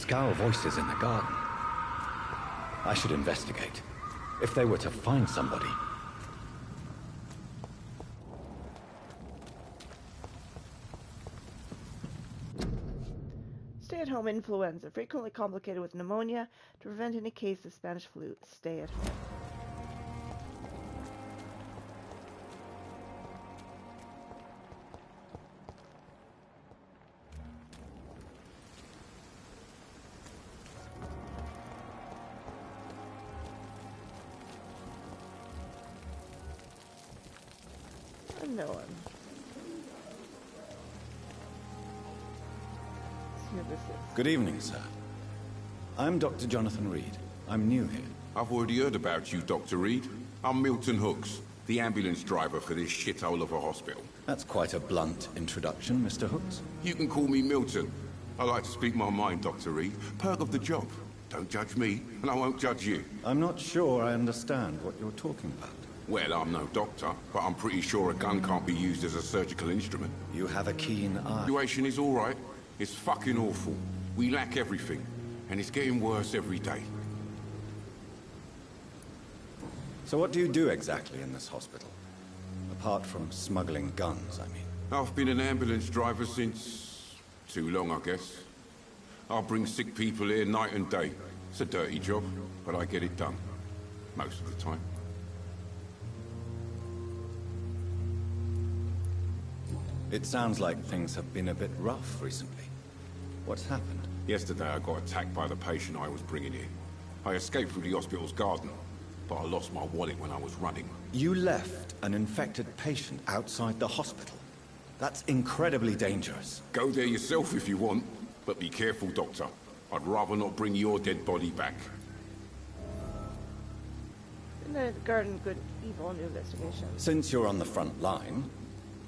Scowl voices in the garden. I should investigate. If they were to find somebody... Stay-at-home influenza, frequently complicated with pneumonia. To prevent any case of Spanish flu, stay at home. Unknown. Let's see who this is. Good evening, sir. I'm Dr. Jonathan Reed. I'm new here. I've already heard about you, Dr. Reed. I'm Milton Hooks, the ambulance driver for this shithole of a hospital. That's quite a blunt introduction, Mr. Hooks. You can call me Milton. I like to speak my mind, Dr. Reed. Perk of the job. Don't judge me, and I won't judge you. I'm not sure I understand what you're talking about. Well, I'm no doctor, but I'm pretty sure a gun can't be used as a surgical instrument. You have a keen eye. The situation is all right. It's fucking awful. We lack everything, and it's getting worse every day. So what do you do exactly in this hospital? Apart from smuggling guns, I mean. I've been an ambulance driver since... too long, I guess. I bring sick people here night and day. It's a dirty job, but I get it done. Most of the time. It sounds like things have been a bit rough recently. What's happened? Yesterday I got attacked by the patient I was bringing here. I escaped through the hospital's garden, but I lost my wallet when I was running. You left an infected patient outside the hospital? That's incredibly dangerous. Go there yourself if you want, but be careful, Doctor. I'd rather not bring your dead body back. In the garden, good, evil, new investigation. Since you're on the front line,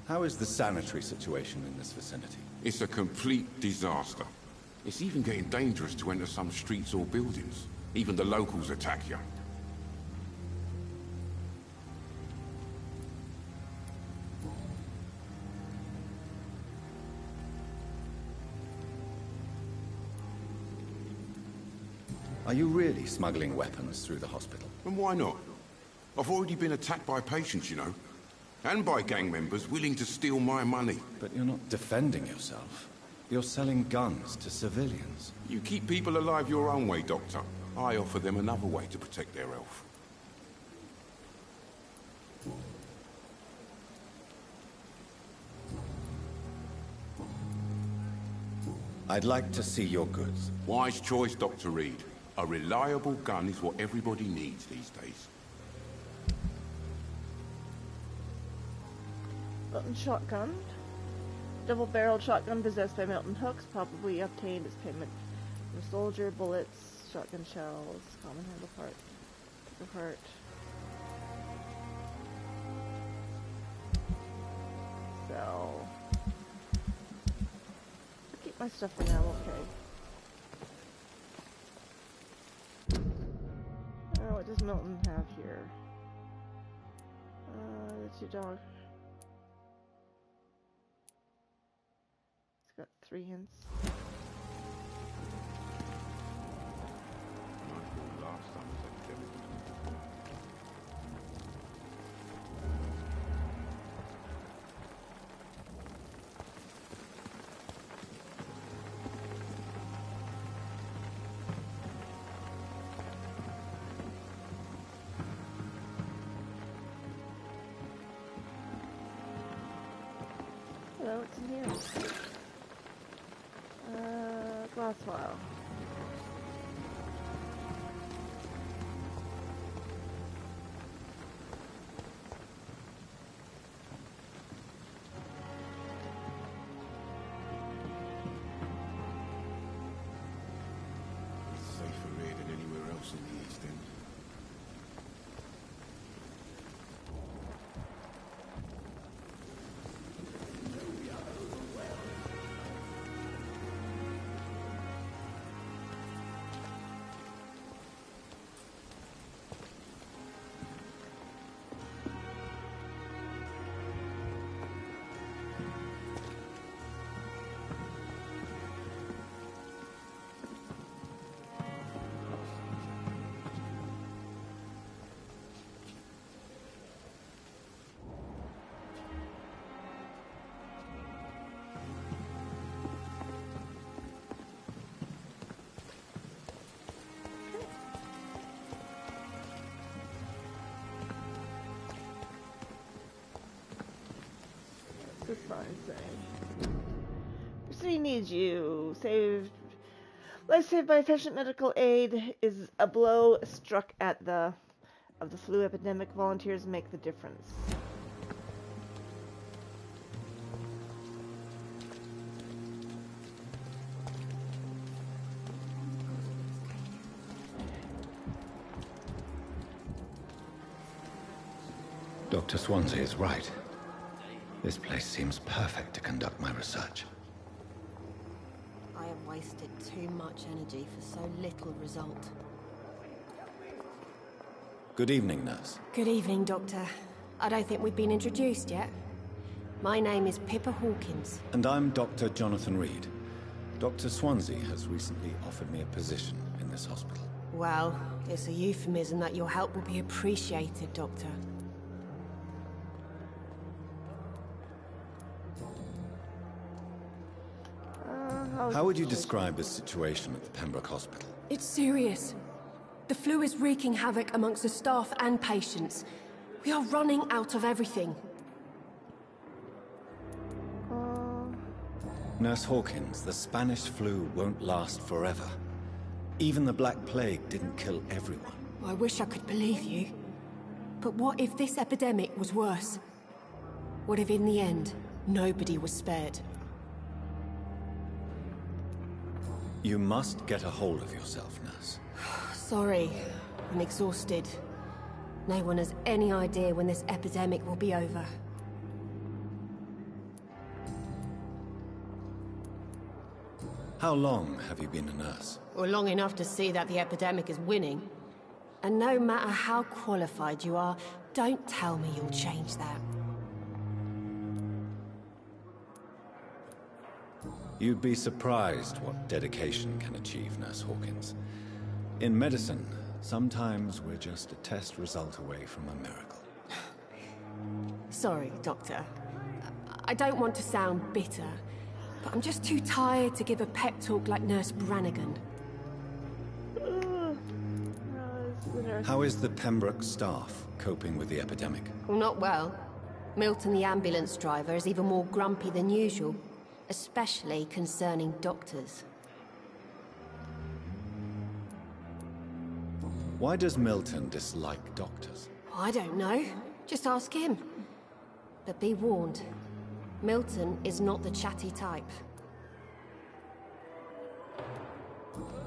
how is the sanitary situation in this vicinity? It's a complete disaster. It's even getting dangerous to enter some streets or buildings. Even the locals attack you. Are you really smuggling weapons through the hospital? And why not? I've already been attacked by patients, you know. And by gang members willing to steal my money. But you're not defending yourself. You're selling guns to civilians. You keep people alive your own way, Doctor. I offer them another way to protect their health. I'd like to see your goods. Wise choice, Dr. Reed. A reliable gun is what everybody needs these days. Milton shotgun. Double-barreled shotgun possessed by Milton Hooks, probably obtained as payment from soldier, bullets, shotgun shells, common handle part, trigger part. So... I'll keep my stuff for now, okay. What does Milton have here? The two dogs. Got 3 hints. Hello, what's in here? Glass vial. It's safer here than anywhere else in the East End. this sign say? Your city needs you. Life saved by efficient medical aid is a blow struck at the flu epidemic. Volunteers make the difference. Dr. Swansea is right. This place seems perfect to conduct my research. I have wasted too much energy for so little result. Good evening, nurse. Good evening, Doctor. I don't think we've been introduced yet. My name is Pippa Hawkins. And I'm Dr. Jonathan Reed. Dr. Swansea has recently offered me a position in this hospital. Well, it's a euphemism that your help will be appreciated, Doctor. How would you describe the situation at the Pembroke Hospital? It's serious. The flu is wreaking havoc amongst the staff and patients. We are running out of everything. Nurse Hawkins, the Spanish flu won't last forever. Even the Black Plague didn't kill everyone. I wish I could believe you. But what if this epidemic was worse? What if in the end, nobody was spared? You must get a hold of yourself, nurse. Sorry, I'm exhausted. No one has any idea when this epidemic will be over. How long have you been a nurse? Well, long enough to see that the epidemic is winning. And no matter how qualified you are, don't tell me you'll change that. You'd be surprised what dedication can achieve, Nurse Hawkins. In medicine, sometimes we're just a test result away from a miracle. Sorry, Doctor. I don't want to sound bitter, but I'm just too tired to give a pep talk like Nurse Brannigan. How is the Pembroke staff coping with the epidemic? Well, not well. Milton, the ambulance driver, is even more grumpy than usual, especially concerning doctors. Why does Milton dislike doctors? I don't know. Just ask him. But be warned, Milton is not the chatty type.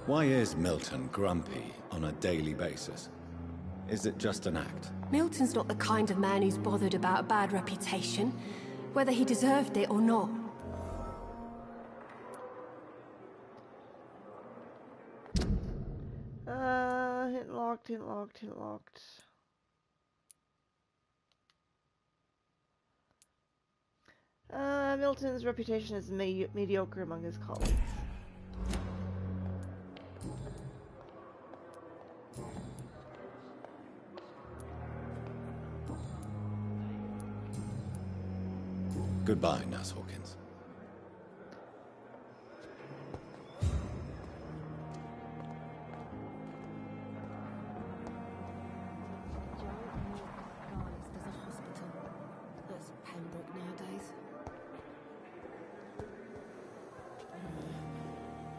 Why is Milton grumpy on a daily basis? Is it just an act? Milton's not the kind of man who's bothered about a bad reputation, whether he deserved it or not. Hint locked, hint locked, hint locked. Milton's reputation is mediocre among his colleagues. Goodbye, Nurse Hawkins.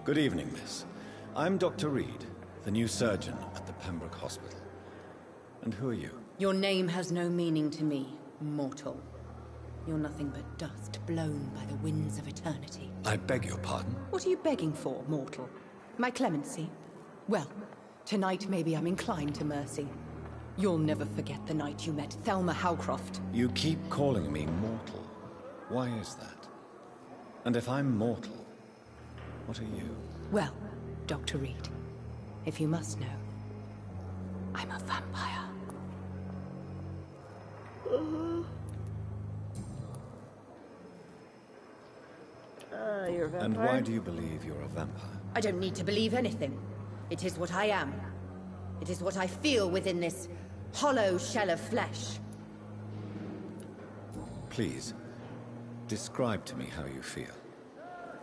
Good evening, miss. I'm Dr. Reed, the new surgeon at the Pembroke Hospital. And who are you? Your name has no meaning to me, mortal. You're nothing but dust blown by the winds of eternity. I beg your pardon? What are you begging for, mortal? My clemency? Well, tonight maybe I'm inclined to mercy. You'll never forget the night you met Thelma Howcroft. You keep calling me mortal. Why is that? And if I'm mortal, what are you? Well, Dr. Reed, if you must know, I'm a vampire. You're a vampire? And why do you believe you're a vampire? I don't need to believe anything. It is what I am. It is what I feel within this hollow shell of flesh. Please, describe to me how you feel.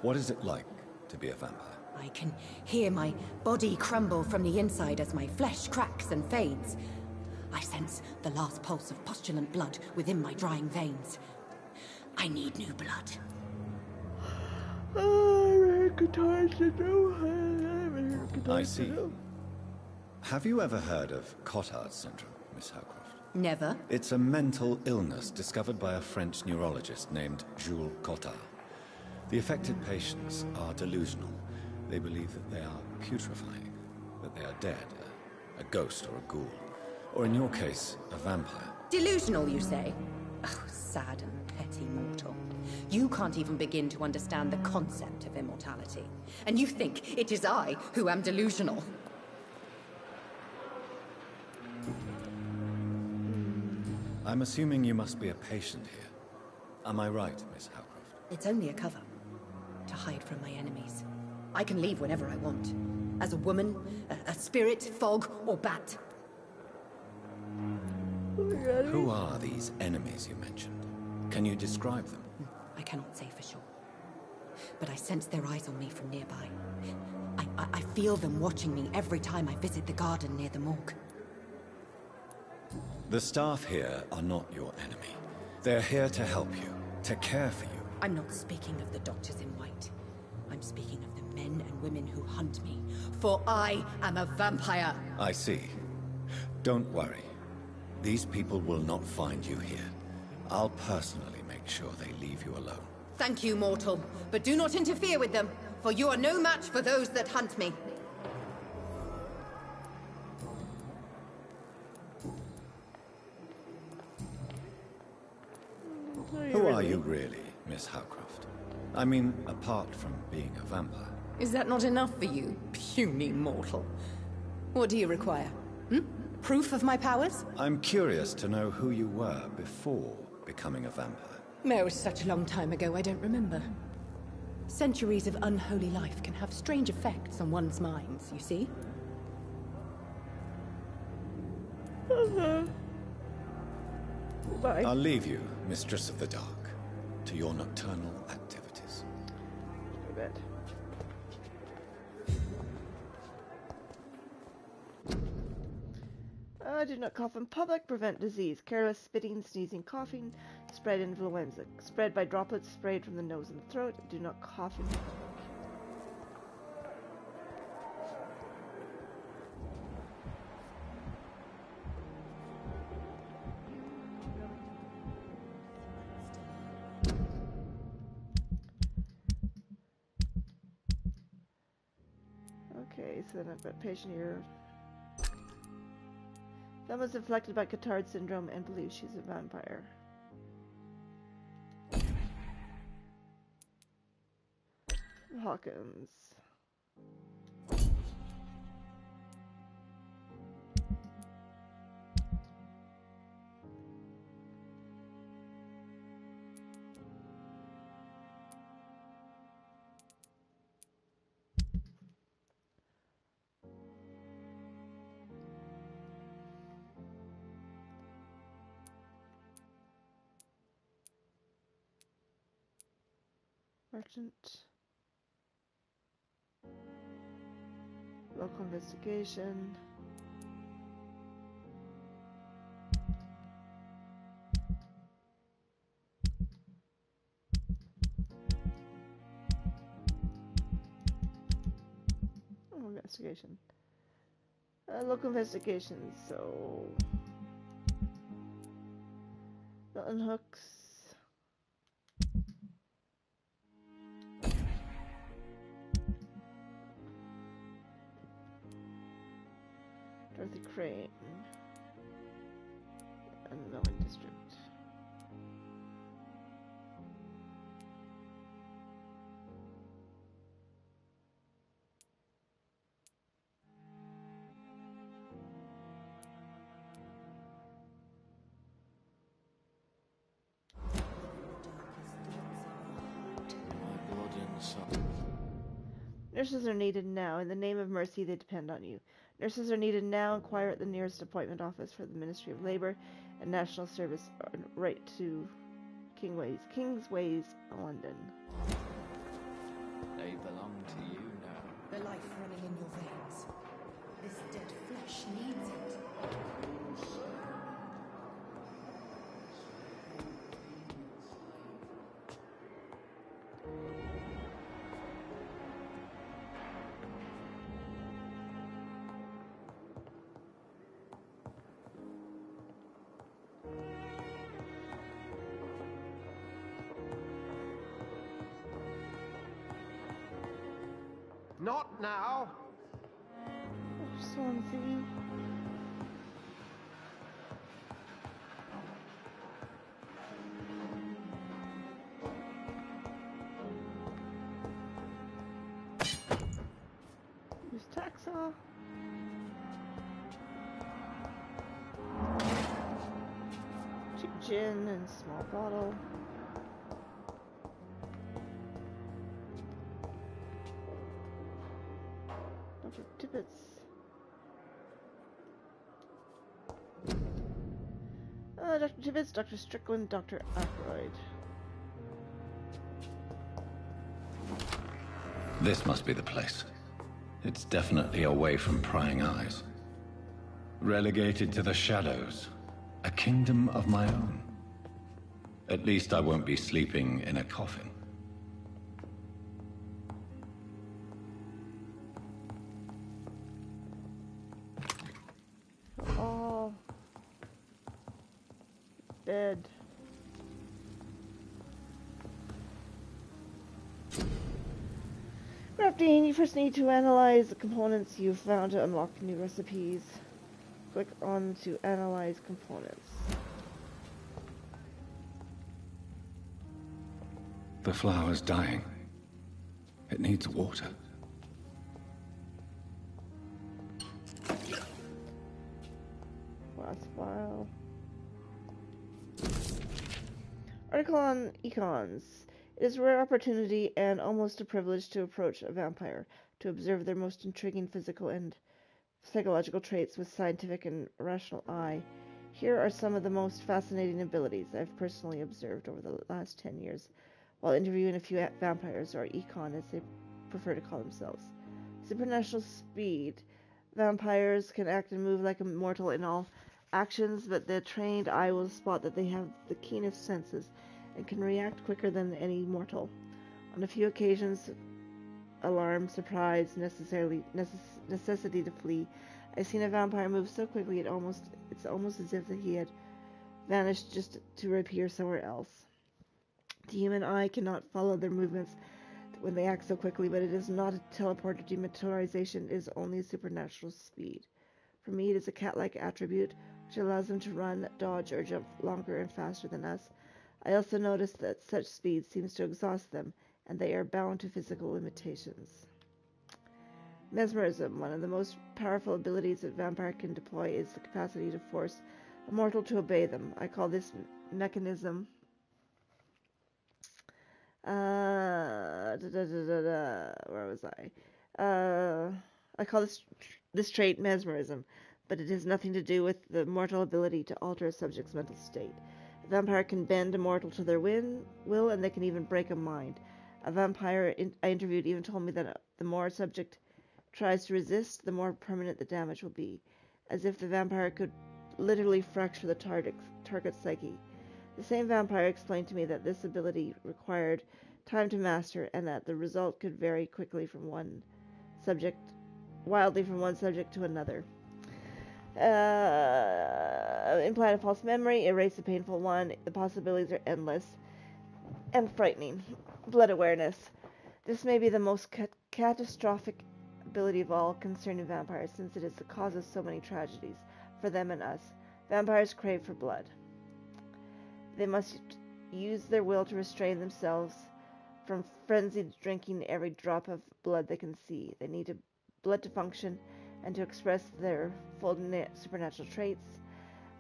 What is it like to be a vampire? I can hear my body crumble from the inside as my flesh cracks and fades. I sense the last pulse of postulant blood within my drying veins. I need new blood. I see. Have you ever heard of Cotard syndrome, Miss Howcroft? Never. It's a mental illness discovered by a French neurologist named Jules Cotard. The affected patients are delusional. They believe that they are putrefying, that they are dead, a ghost or a ghoul, or in your case, a vampire. Delusional, you say? Oh, sad and petty mortal. You can't even begin to understand the concept of immortality. And you think it is I who am delusional. I'm assuming you must be a patient here. Am I right, Miss Howcroft? It's only a cover. To hide from my enemies. I can leave whenever I want. As a woman, a spirit, fog, or bat. Who are these enemies you mentioned? Can you describe them? I cannot say for sure. But I sense their eyes on me from nearby. I feel them watching me every time I visit the garden near the morgue. The staff here are not your enemy. They're here to help you, to care for you. I'm not speaking of the doctors in white. I'm speaking of the men and women who hunt me. For I am a vampire. I see. Don't worry. These people will not find you here. I'll personally make sure they leave you alone. Thank you, mortal. But do not interfere with them, for you are no match for those that hunt me. Who are you really, Miss Howcroft? I mean, apart from being a vampire. Is that not enough for you, puny mortal? What do you require? Proof of my powers? I'm curious to know who you were before becoming a vampire. No, such a long time ago, I don't remember. Centuries of unholy life can have strange effects on one's minds, you see? Bye. I'll leave you, Mistress of the Dark, to your nocturnal activities. Go to bed. Do not cough in public. Prevent disease. Careless spitting, sneezing, coughing. Spread influenza. Spread by droplets sprayed from the nose and throat. Do not cough in public. Okay, so then I've got patient here. Someone's afflicted by Cotard syndrome and believes she's a vampire. Hawkins. Merchant. Local investigation. Oh, investigation. Local investigation, so... Milton Hooks. Dorothy Crane and the Melbourne District. Nurses are needed now. In the name of mercy, they depend on you. Nurses are needed now. Inquire at the nearest appointment office for the Ministry of Labour and National Service. Right to Kingsways, London. They belong to you now. The life running in your veins. This dead flesh needs it. Not now. Swansea. Use taxa. Cheap gin and small bottle. Dr. Tippets. Dr. Tippets, Dr. Strickland, Dr. Ackroyd. This must be the place. It's definitely away from prying eyes. Relegated to the shadows. A kingdom of my own. At least I won't be sleeping in a coffin. Oh. Bed. Crafting, you first need to analyze the components you've found to unlock new recipes. Click on to analyze components. The flower's dying. It needs water. Last file. Article on econs. It is a rare opportunity and almost a privilege to approach a vampire, to observe their most intriguing physical and psychological traits with scientific and rational eye. Here are some of the most fascinating abilities I've personally observed over the last 10 years, while interviewing a few vampires, or econ as they prefer to call themselves. Supernatural speed. Vampires can act and move like a mortal in all actions, but the trained eye will spot that they have the keenest senses and can react quicker than any mortal. On a few occasions, alarm, surprise, necessity to flee, I've seen a vampire move so quickly it's almost as if he had vanished just to reappear somewhere else. The human eye cannot follow their movements when they act so quickly, but it is not a teleport or dematerialization, it is only a supernatural speed. For me, it is a cat-like attribute, which allows them to run, dodge, or jump longer and faster than us. I also noticed that such speed seems to exhaust them, and they are bound to physical limitations. Mesmerism. One of the most powerful abilities that vampire can deploy is the capacity to force a mortal to obey them. I call this mechanism where was I? I call this trait mesmerism, but it has nothing to do with the mortal ability to alter a subject's mental state. A vampire can bend a mortal to their will, and they can even break a mind. A vampire I interviewed even told me that the more a subject tries to resist, the more permanent the damage will be, as if the vampire could literally fracture the target's psyche. The same vampire explained to me that this ability required time to master, and that the result could vary quickly from wildly from one subject to another. Implant a false memory, erase a painful one. The possibilities are endless and frightening. Blood awareness. This may be the most catastrophic ability of all concerning vampires, since it is the cause of so many tragedies for them and us. Vampires crave for blood. They must use their will to restrain themselves from frenzied drinking every drop of blood they can see. They need blood to function and to express their full supernatural traits.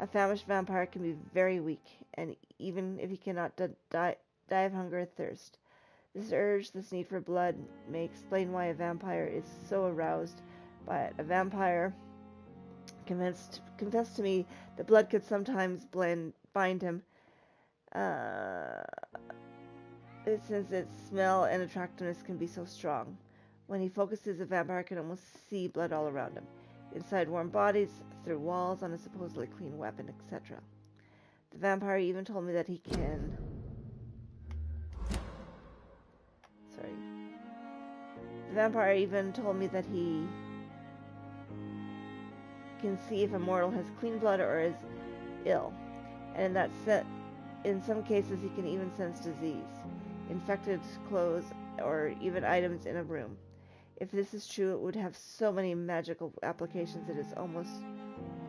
A famished vampire can be very weak, and even if he cannot die of hunger or thirst. This urge, this need for blood, may explain why a vampire is so aroused by it. A vampire confessed to me that blood could sometimes bind him, since its smell and attractiveness can be so strong. When he focuses, a vampire can almost see blood all around him, inside warm bodies, through walls, on a supposedly clean weapon, etc. The vampire even told me that he can... The vampire even told me that he can see if a mortal has clean blood or is ill, and in some cases he can even sense disease, infected clothes, or even items in a room. If this is true, it would have so many magical applications it is almost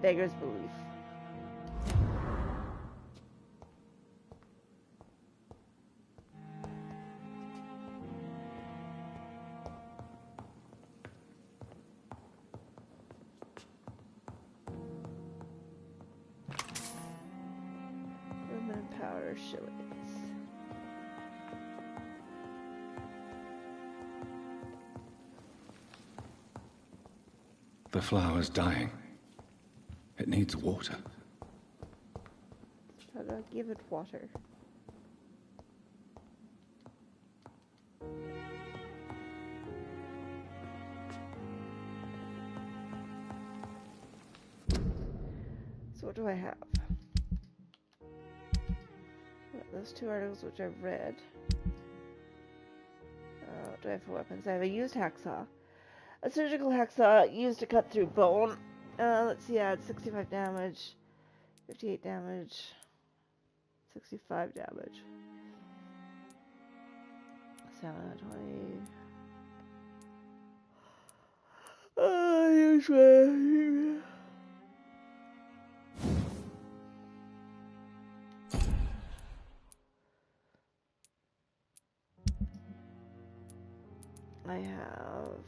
beggars belief. Aluminum powder shillings. The flower's dying. It needs water. How do I give it water? So what do I have? Those two articles which I've read. What do I have for weapons? I have a used hacksaw. A surgical hacksaw used to cut through bone. Let's see, add 65 damage, 58 damage, 65 damage. 7 out of 20. Use my... I have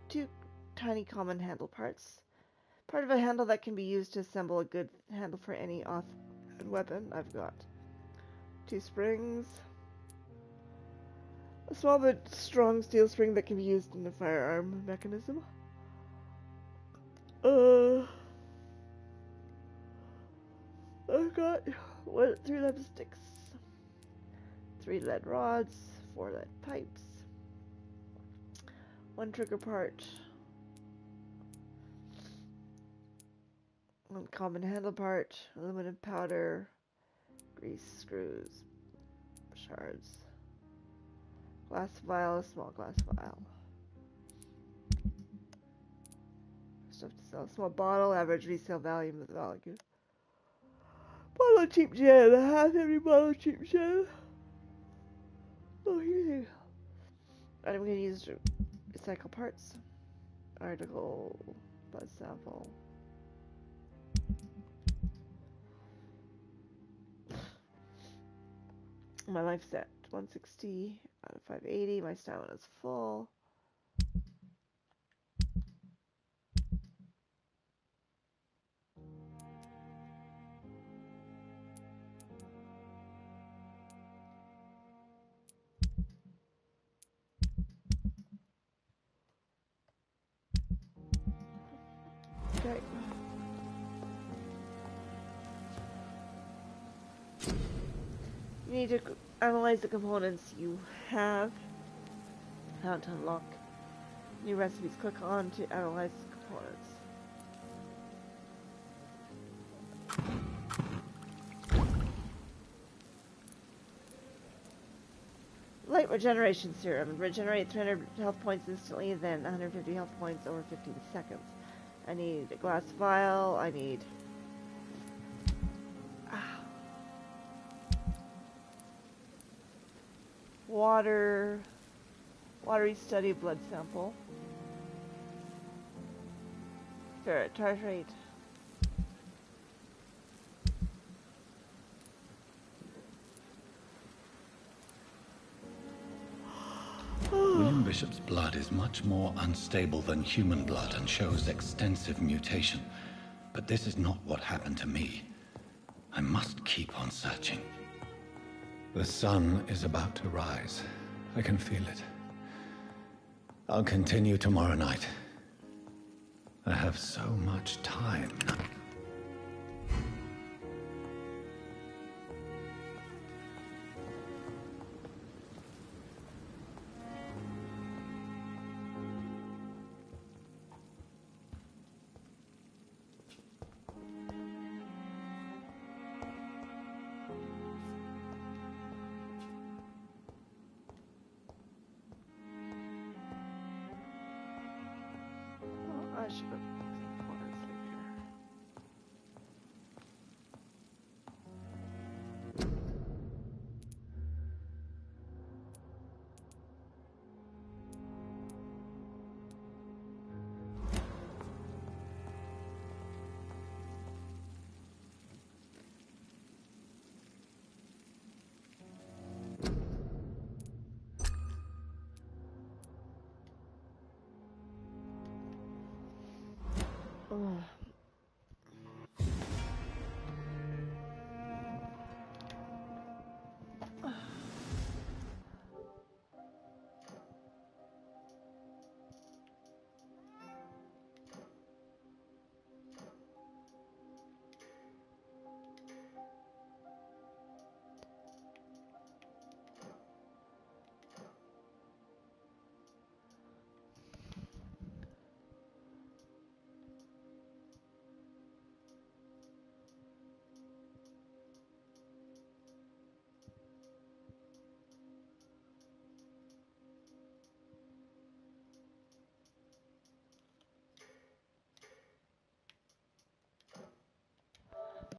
2 tiny common handle parts. Part of a handle that can be used to assemble a good handle for any off-hand weapon. I've got 2 springs. A small but strong steel spring that can be used in a firearm mechanism. I've got 3 lead sticks, 3 lead rods, 4 lead pipes, 1 trigger part, 1 common handle part, aluminum powder, grease, screws, shards, glass vial, a small glass vial. Stuff to sell. Small bottle, average resale value of the value. Bottle of cheap gin, a half empty bottle of cheap gin. Oh, here. And I'm going to use recycle parts. Article, buzz sample. My life set 160 out of 580. My stamina is full. Okay. You need to analyze the components you have. How to unlock new recipes. Click on to analyze the components. Light regeneration serum. Regenerate 300 health points instantly, then 150 health points over 15 seconds. I need a glass vial. I need... water. Watery study blood sample. Ferret tartrate. William Bishop's blood is much more unstable than human blood and shows extensive mutation. But this is not what happened to me. I must keep on searching. The sun is about to rise. I can feel it. I'll continue tomorrow night. I have so much time now. I should have components later. Oh.